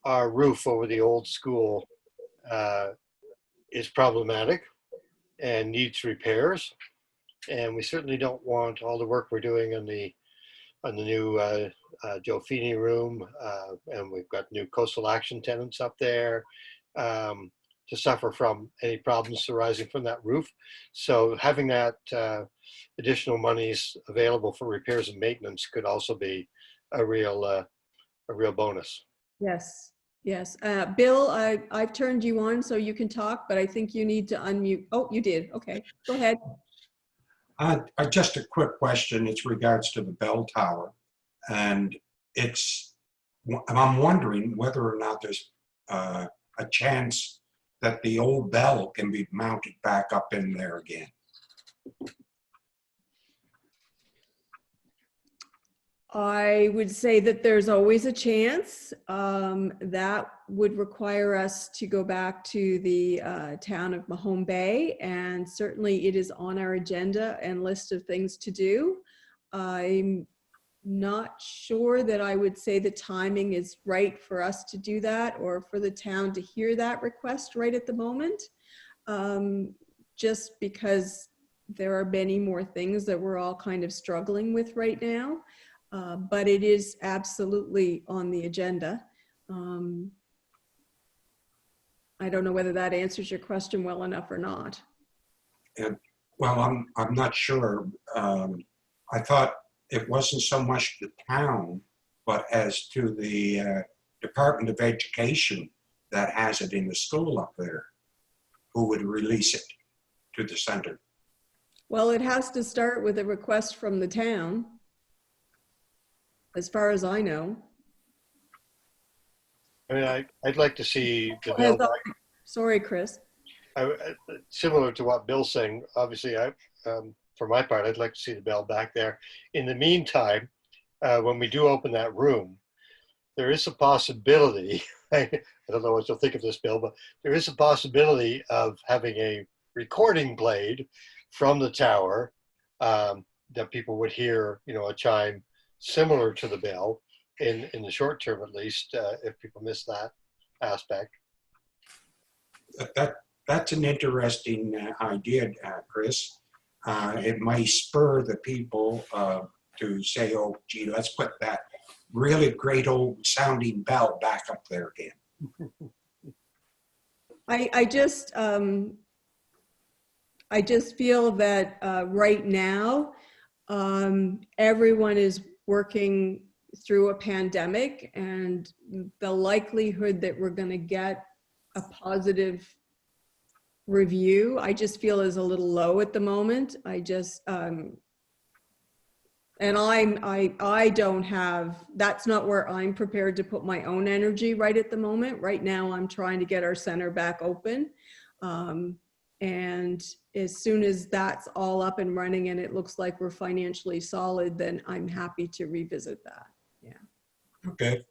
our roof over the old school is problematic and needs repairs. And we certainly don't want all the work we're doing on the new Joe Feeney room, and we've got new coastal action tenants up there, to suffer from any problems arising from that roof. So having that additional monies available for repairs and maintenance could also be a real bonus. Yes, yes. Bill, I've turned you on so you can talk, but I think you need to unmute. Oh, you did. Okay, go ahead. Just a quick question. It's regards to the bell tower, and I'm wondering whether or not there's a chance that the old bell can be mounted back up in there again. I would say that there's always a chance. That would require us to go back to the town of Mahone Bay, and certainly it is on our agenda and list of things to do. I'm not sure that I would say the timing is right for us to do that or for the town to hear that request right at the moment. Just because there are many more things that we're all kind of struggling with right now. But it is absolutely on the agenda. I don't know whether that answers your question well enough or not. And well, I'm not sure. I thought it wasn't so much the town, but as to the Department of Education that has it in the school up there, who would release it to the center. Well, it has to start with a request from the town, as far as I know. I mean, I'd like to see the bill back. Sorry, Chris. Similar to what Bill's saying, obviously, for my part, I'd like to see the bell back there. In the meantime, when we do open that room, there is a possibility, I don't know what you'll think of this, Bill, but there is a possibility of having a recording played from the tower that people would hear, you know, a chime similar to the bell in the short term, at least, if people miss that aspect. That's an interesting idea, Chris. It might spur the people to say, oh, gee, let's put that really great old sounding bell back up there again. I just feel that right now, everyone is working through a pandemic, and the likelihood that we're going to get a positive review, I just feel is a little low at the moment. I just, and I don't have, that's not where I'm prepared to put my own energy right at the moment. Right now, I'm trying to get our center back open. And as soon as that's all up and running and it looks like we're financially solid, then I'm happy to revisit that. Yeah. Okay.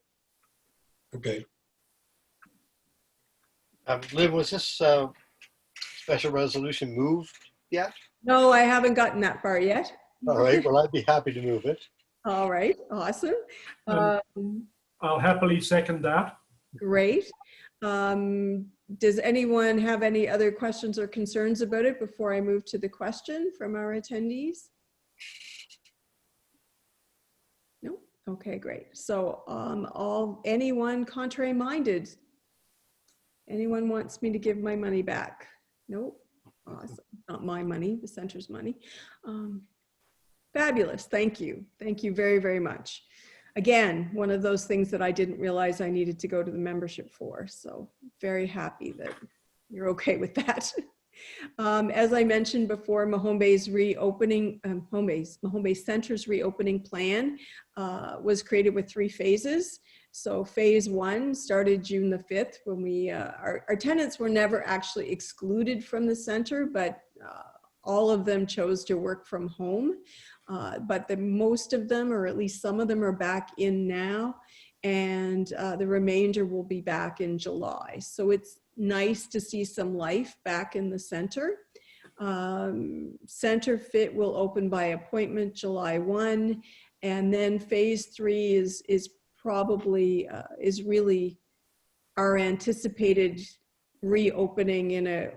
Okay. Lynn, was this special resolution moved yet? No, I haven't gotten that far yet. All right, well, I'd be happy to move it. All right, awesome. I'll happily second that. Great. Does anyone have any other questions or concerns about it before I move to the question from our attendees? No? Okay, great. So anyone contrary minded? Anyone wants me to give my money back? Nope. Awesome. Not my money, the center's money. Fabulous. Thank you. Thank you very, very much. Again, one of those things that I didn't realize I needed to go to the membership for. So very happy that you're okay with that. As I mentioned before, Mahone Bay's reopening, Mahone Bay Center's reopening plan was created with 3 phases. So phase 1 started June the 5th when we, our tenants were never actually excluded from the center, but all of them chose to work from home. But most of them, or at least some of them, are back in now, and the remainder will be back in July. So it's nice to see some life back in the center. Center Fit will open by appointment July 1, and then phase 3 is probably is really our anticipated reopening in a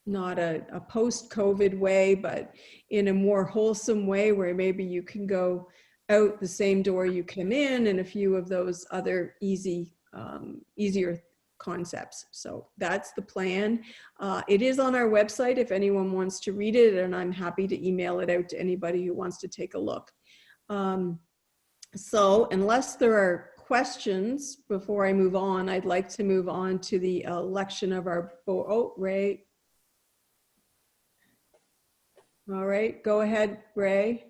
not a post-COVID way, but in a more wholesome way where maybe you can go out the same door you came in, and a few of those other easier concepts. So that's the plan. It is on our website if anyone wants to read it, and I'm happy to email it out to anybody who wants to take a look. So unless there are questions before I move on, I'd like to move on to the election of our board. Oh, Ray. All right, go ahead, Ray.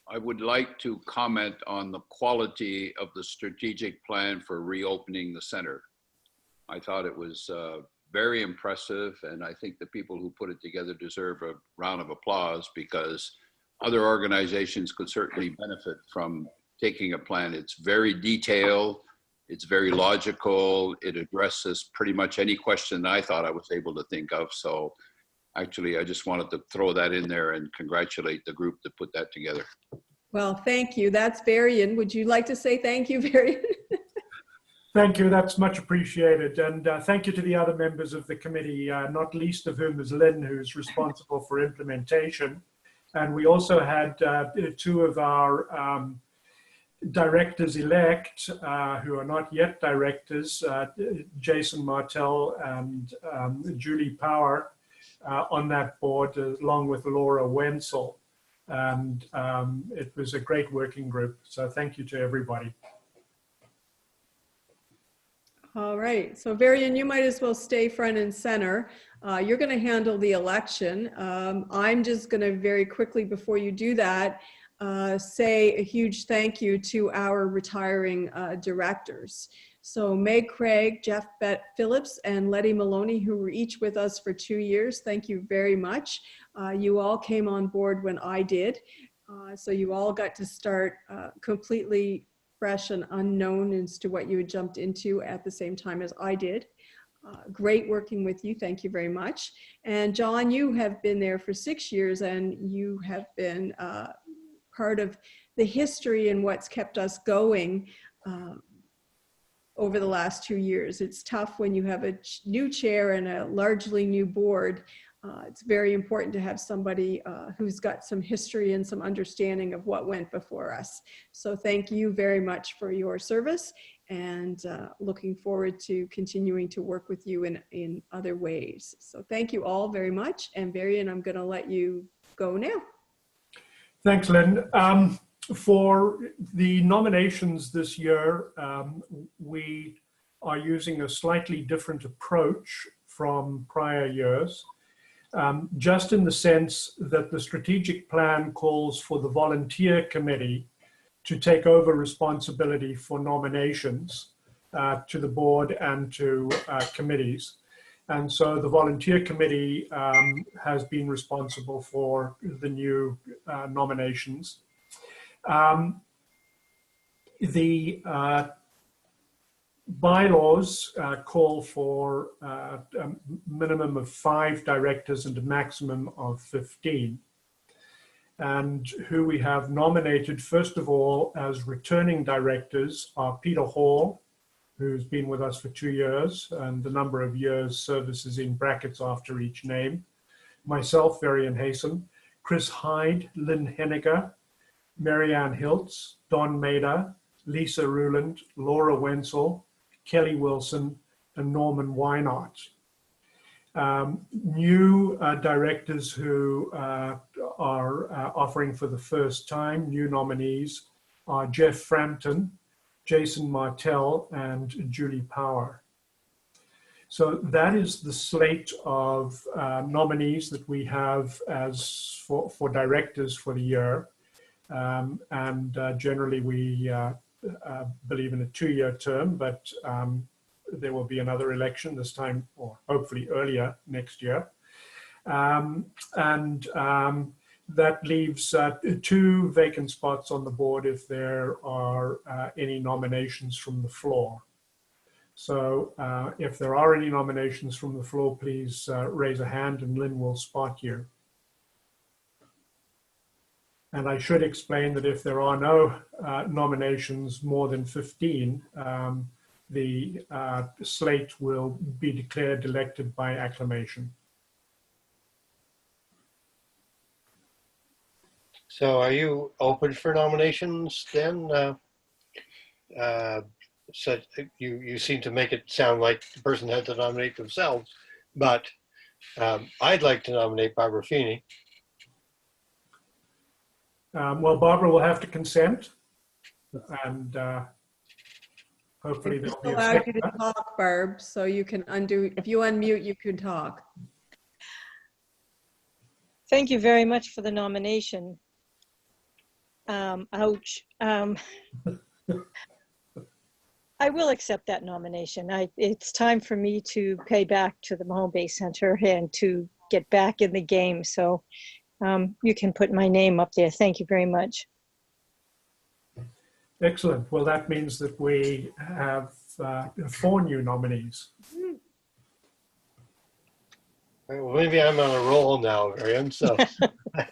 I would like to comment on the quality of the strategic plan for reopening the center. I thought it was very impressive, and I think the people who put it together deserve a round of applause, because other organizations could certainly benefit from taking a plan. It's very detailed, it's very logical, it addresses pretty much any question I thought I was able to think of. So actually, I just wanted to throw that in there and congratulate the group that put that together. Well, thank you. That's Varian. Would you like to say thank you, Varian? Thank you. That's much appreciated. And thank you to the other members of the committee, not least of whom is Lynn, who's responsible for implementation. And we also had two of our directors-elect who are not yet directors, Jason Martell and Julie Power, on that board, along with Laura Wenzel. And it was a great working group. So thank you to everybody. All right. So Varian, you might as well stay front and center. You're going to handle the election. I'm just going to very quickly, before you do that, say a huge thank you to our retiring directors. So Meg Craig, Jeff Phillips, and Letty Maloney, who were each with us for 2 years. Thank you very much. You all came on board when I did. So you all got to start completely fresh and unknown as to what you had jumped into at the same time as I did. Great working with you. Thank you very much. And John, you have been there for 6 years, and you have been part of the history and what's kept us going over the last 2 years. It's tough when you have a new chair and a largely new board. It's very important to have somebody who's got some history and some understanding of what went before us. So thank you very much for your service, and looking forward to continuing to work with you in other ways. So thank you all very much. And Varian, I'm going to let you go now. Thanks, Lynn. For the nominations this year, we are using a slightly different approach from prior years. Just in the sense that the strategic plan calls for the volunteer committee to take over responsibility for nominations to the board and to committees. And so the volunteer committee has been responsible for the new nominations. The bylaws call for a minimum of 5 directors and a maximum of 15. And who we have nominated, first of all, as returning directors are Peter Hall, who's been with us for 2 years, and the number of years service is in brackets after each name. Myself, Varian Haysom, Chris Hyde, Lynn Henniger, Marianne Hiltz, Don Maida, Lisa Ruland, Laura Wenzel, Kelly Wilson, and Norman Weinart. New directors who are offering for the first time, new nominees, are Jeff Frampton, Jason Martell, and Julie Power. So that is the slate of nominees that we have as for directors for the year. Generally we believe in a 2-year term, but there will be another election this time, or hopefully earlier next year. That leaves 2 vacant spots on the board if there are any nominations from the floor. So if there are any nominations from the floor, please raise a hand and Lynn will spot you. And I should explain that if there are no nominations more than 15, the slate will be declared elected by acclamation. So are you open for nominations then? So you seem to make it sound like the person had to nominate themselves, but I'd like to nominate Barbara Feeney. Well, Barbara will have to consent, and hopefully there'll be a Allow second. you to talk, Barb, so you can undo. If you unmute, you can talk. Thank you very much for the nomination. Ouch. I will accept that nomination. It's time for me to pay back to the Mahone Bay Center and to get back in the game. So you can put my name up there. Thank you very much. Excellent. Well, that means that we have 4 new nominees. Well, maybe I'm on a roll now, Marion. So,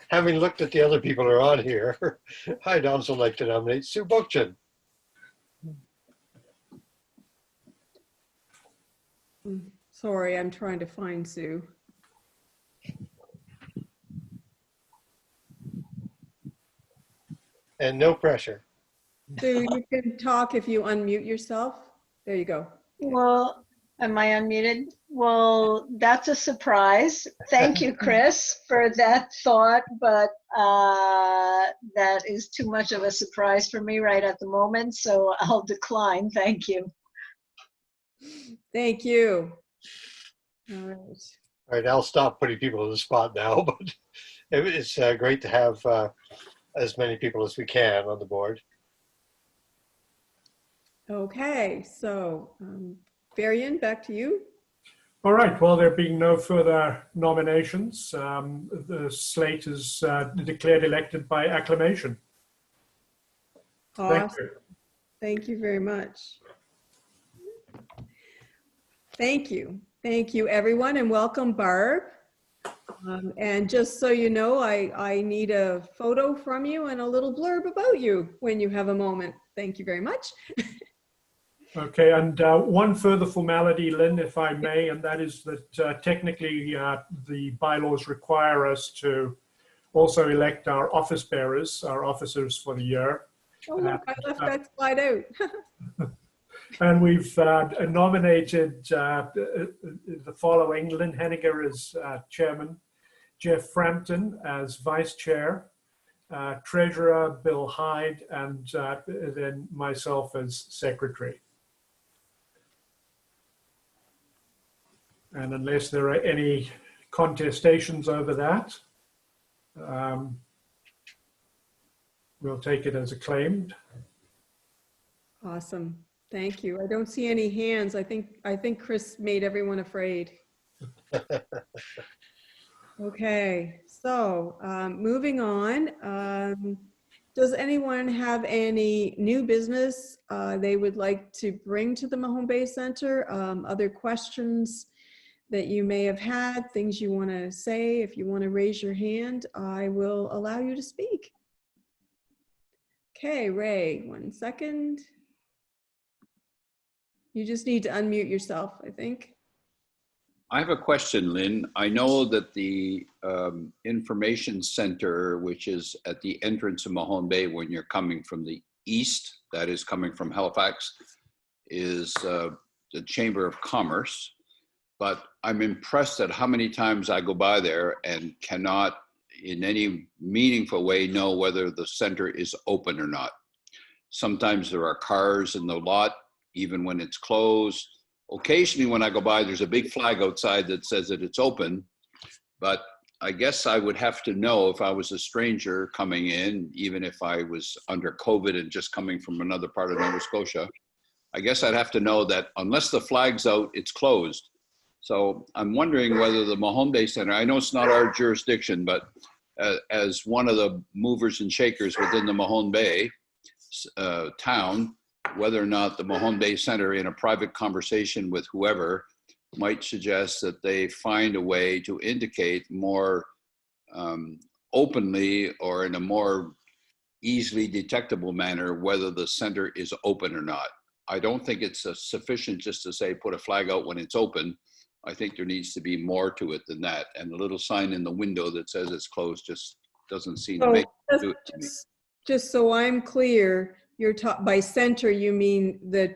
having looked at the other people who are on here, I'd also like to nominate Sue Bookchin. Sorry, I'm trying to find Sue. And no pressure. Sue, you can talk if you unmute yourself. There you go. Well, am I unmuted? Well, that's a surprise. Thank you, Chris, for that thought, but that is too much of a surprise for me right at the moment, so I'll decline. Thank you. Thank you. All right. All right, I'll stop putting people on the spot now, but it's great to have as many people as we can on the board. Okay, so Varian, back to you. All right, well, there being no further nominations, the slate is declared elected by acclamation. Thank Awesome. you. Thank you very much. Thank you. Thank you, everyone, and welcome, Barb. And just so you know, I need a photo from you and a little blurb about you when you have a moment. Thank you very much. Okay, and one further formality, Lynn, if I may, and that is that technically the bylaws require us to also elect our office bearers, our officers for the year. Oh, look, I left that slide out. And we've nominated the following: Lynn Henniger as chairman, Jeff Frampton as vice chair, treasurer Bill Hyde, and then myself as secretary. And unless there are any contestations over that, we'll take it as acclaimed. Awesome. Thank you. I don't see any hands. I think Chris made everyone afraid. Okay, so moving on. Does anyone have any new business they would like to bring to the Mahone Bay Center? Other questions that you may have had, things you want to say? If you want to raise your hand, I will allow you to speak. Okay, Ray, 1 second. You just need to unmute yourself, I think. I have a question, Lynn. I know that the information center, which is at the entrance of Mahone Bay when you're coming from the east, that is coming from Halifax, is the Chamber of Commerce. But I'm impressed at how many times I go by there and cannot in any meaningful way know whether the center is open or not. Sometimes there are cars in the lot, even when it's closed. Occasionally when I go by, there's a big flag outside that says that it's open, but I guess I would have to know if I was a stranger coming in, even if I was under COVID and just coming from another part of Nova Scotia. I guess I'd have to know that unless the flag's out, it's closed. So I'm wondering whether the Mahone Bay Center, I know it's not our jurisdiction, but as one of the movers and shakers within the Mahone Bay town, whether or not the Mahone Bay Center, in a private conversation with whoever, might suggest that they find a way to indicate more openly or in a more easily detectable manner whether the center is open or not. I don't think it's sufficient just to say put a flag out when it's open. I think there needs to be more to it than that. And the little sign in the window that says it's closed just doesn't seem to make it do it to me. Just so I'm clear, you're by center, you mean the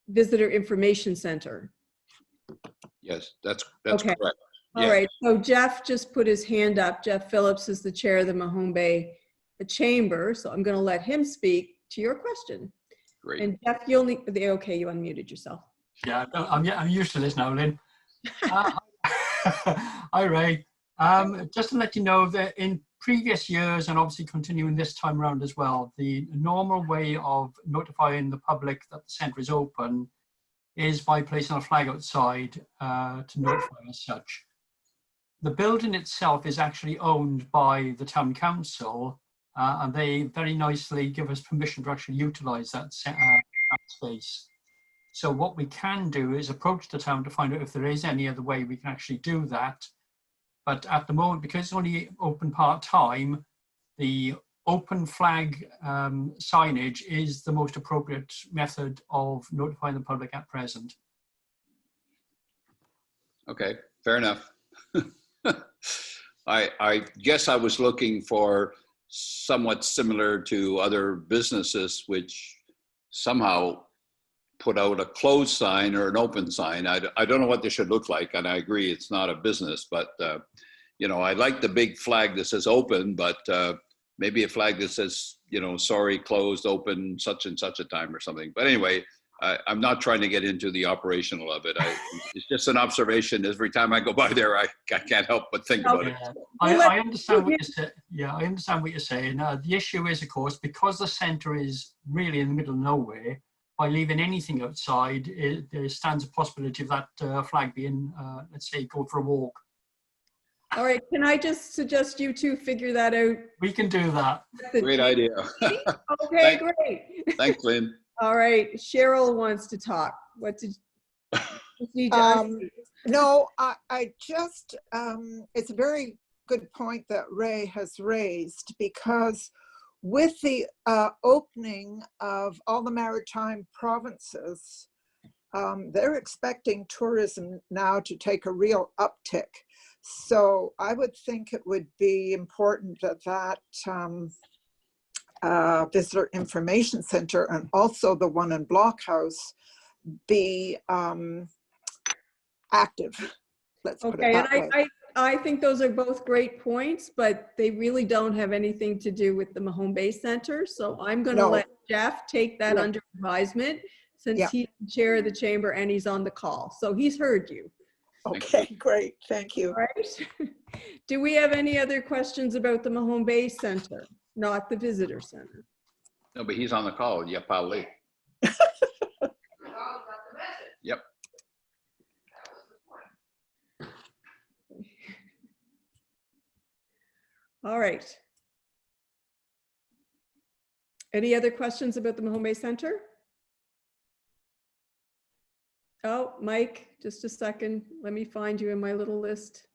Visitor Information Center? Yes, that's Okay. correct. All Yes. right, so Jeff just put his hand up. Jeff Phillips is the chair of the Mahone Bay Chamber, so I'm going to let him speak to your question. Great. And Jeff, you'll need, okay, you unmuted yourself. Yeah, I'm used to this now, Lynn. Hi, Ray. Just to let you know that in previous years, and obviously continuing this time around as well, the normal way of notifying the public that the centre is open is by placing a flag outside to notify as such. The building itself is actually owned by the town council, and they very nicely give us permission to actually utilise that space. So what we can do is approach the town to find out if there is any other way we can actually do that. But at the moment, because it's only open part-time, the open flag signage is the most appropriate method of notifying the public at present. Okay, fair enough. I guess I was looking for somewhat similar to other businesses which somehow put out a closed sign or an open sign. I don't know what they should look like, and I agree it's not a business, but you know, I like the big flag that says open, but maybe a flag that says, you know, sorry, closed, open, such and such a time or something. But anyway, I'm not trying to get into the operational of it. It's just an observation. Every time I go by there, I can't help but think about it. I understand what you're saying. Yeah, I understand what you're saying. The issue is, of course, because the centre is really in the middle of nowhere, by leaving anything outside, there stands a possibility of that flag being, let's say, go for a walk. All right, can I just suggest you two figure that out? We can do that. Great idea. Okay, great. Thanks, Lynn. All right, Cheryl wants to talk. What did you need to unmute? No, I just, it's a very good point that Ray has raised, because with the opening of all the maritime provinces, they're expecting tourism now to take a real uptick. So I would think it would be important that Visitor Information Center and also the one in Blockhouse be active. Let's put it that way. And I think those are both great points, but they really don't have anything to do with the Mahone Bay Center. So I'm going to let Jeff take that under advisement, since he's the chair of the chamber and he's on the call. So he's heard you. Okay, great. Thank you. All right. Do we have any other questions about the Mahone Bay Center, not the Visitor Center? No, but he's on the call. Yeah, probably. Yep. All right. Any other questions about the Mahone Bay Center? Oh, Mike, just a second. Let me find you in my little list.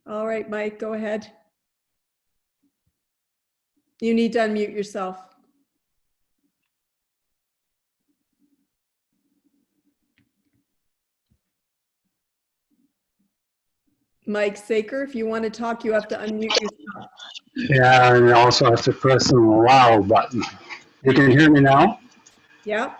All right, Mike, go ahead. You need to unmute yourself. Mike Saker, if you want to talk, you have to unmute yourself. Yeah, and you also have to press the allow button. You can hear me now? Yeah.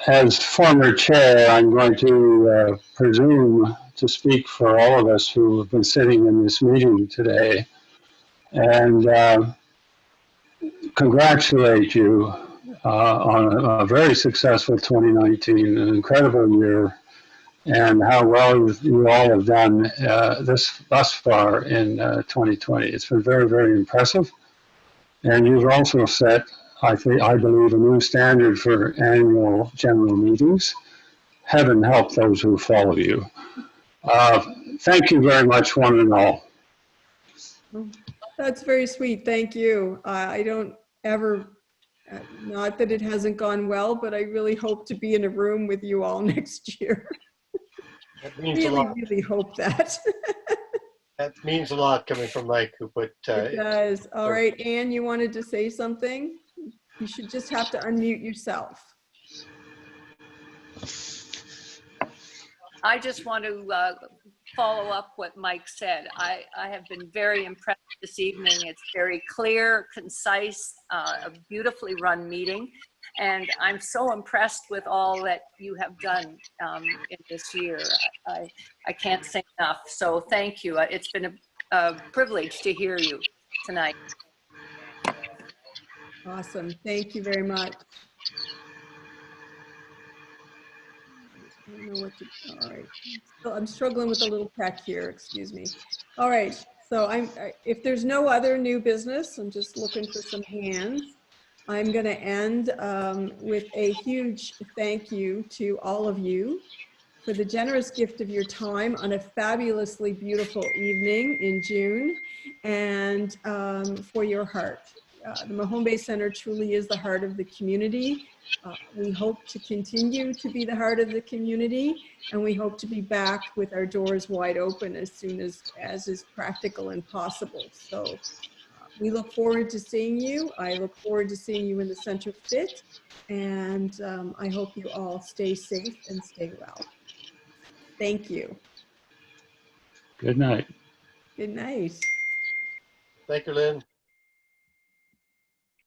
As former chair, I'm going to presume to speak for all of us who have been sitting in this meeting today, and congratulate you on a very successful 2019, an incredible year, and how well you all have done thus far in 2020. It's been very, very impressive. And you've also set, I believe, a new standard for annual general meetings. Heaven help those who follow you. Thank you very much, one and all. That's very sweet. Thank you. I don't ever, not that it hasn't gone well, but I really hope to be in a room with you all next year. That means a lot. Really hope that. That means a lot coming from Mike, who put. It does. All right, Anne, you wanted to say something? You should just have to unmute yourself. I just want to follow up what Mike said. I have been very impressed this evening. It's very clear, concise, a beautifully run meeting. And I'm so impressed with all that you have done in this year. I can't say enough. So thank you. It's been a privilege to hear you tonight. Awesome. Thank you very much. I don't know what to, all right. So I'm struggling with a little tech here, excuse me. All right, so if there's no other new business, I'm just looking for some hands. I'm gonna end with a huge thank you to all of you for the generous gift of your time on a fabulously beautiful evening in June, and for your heart. the Mahone Bay Center truly is the heart of the community. We hope to continue to be the heart of the community, and we hope to be back with our doors wide open as soon as is practical and possible. So we look forward to seeing you. I look forward to seeing you in the Center Fit, and I hope you all stay safe and stay well. Thank you. Good night. Good night. Thank you, Lynn.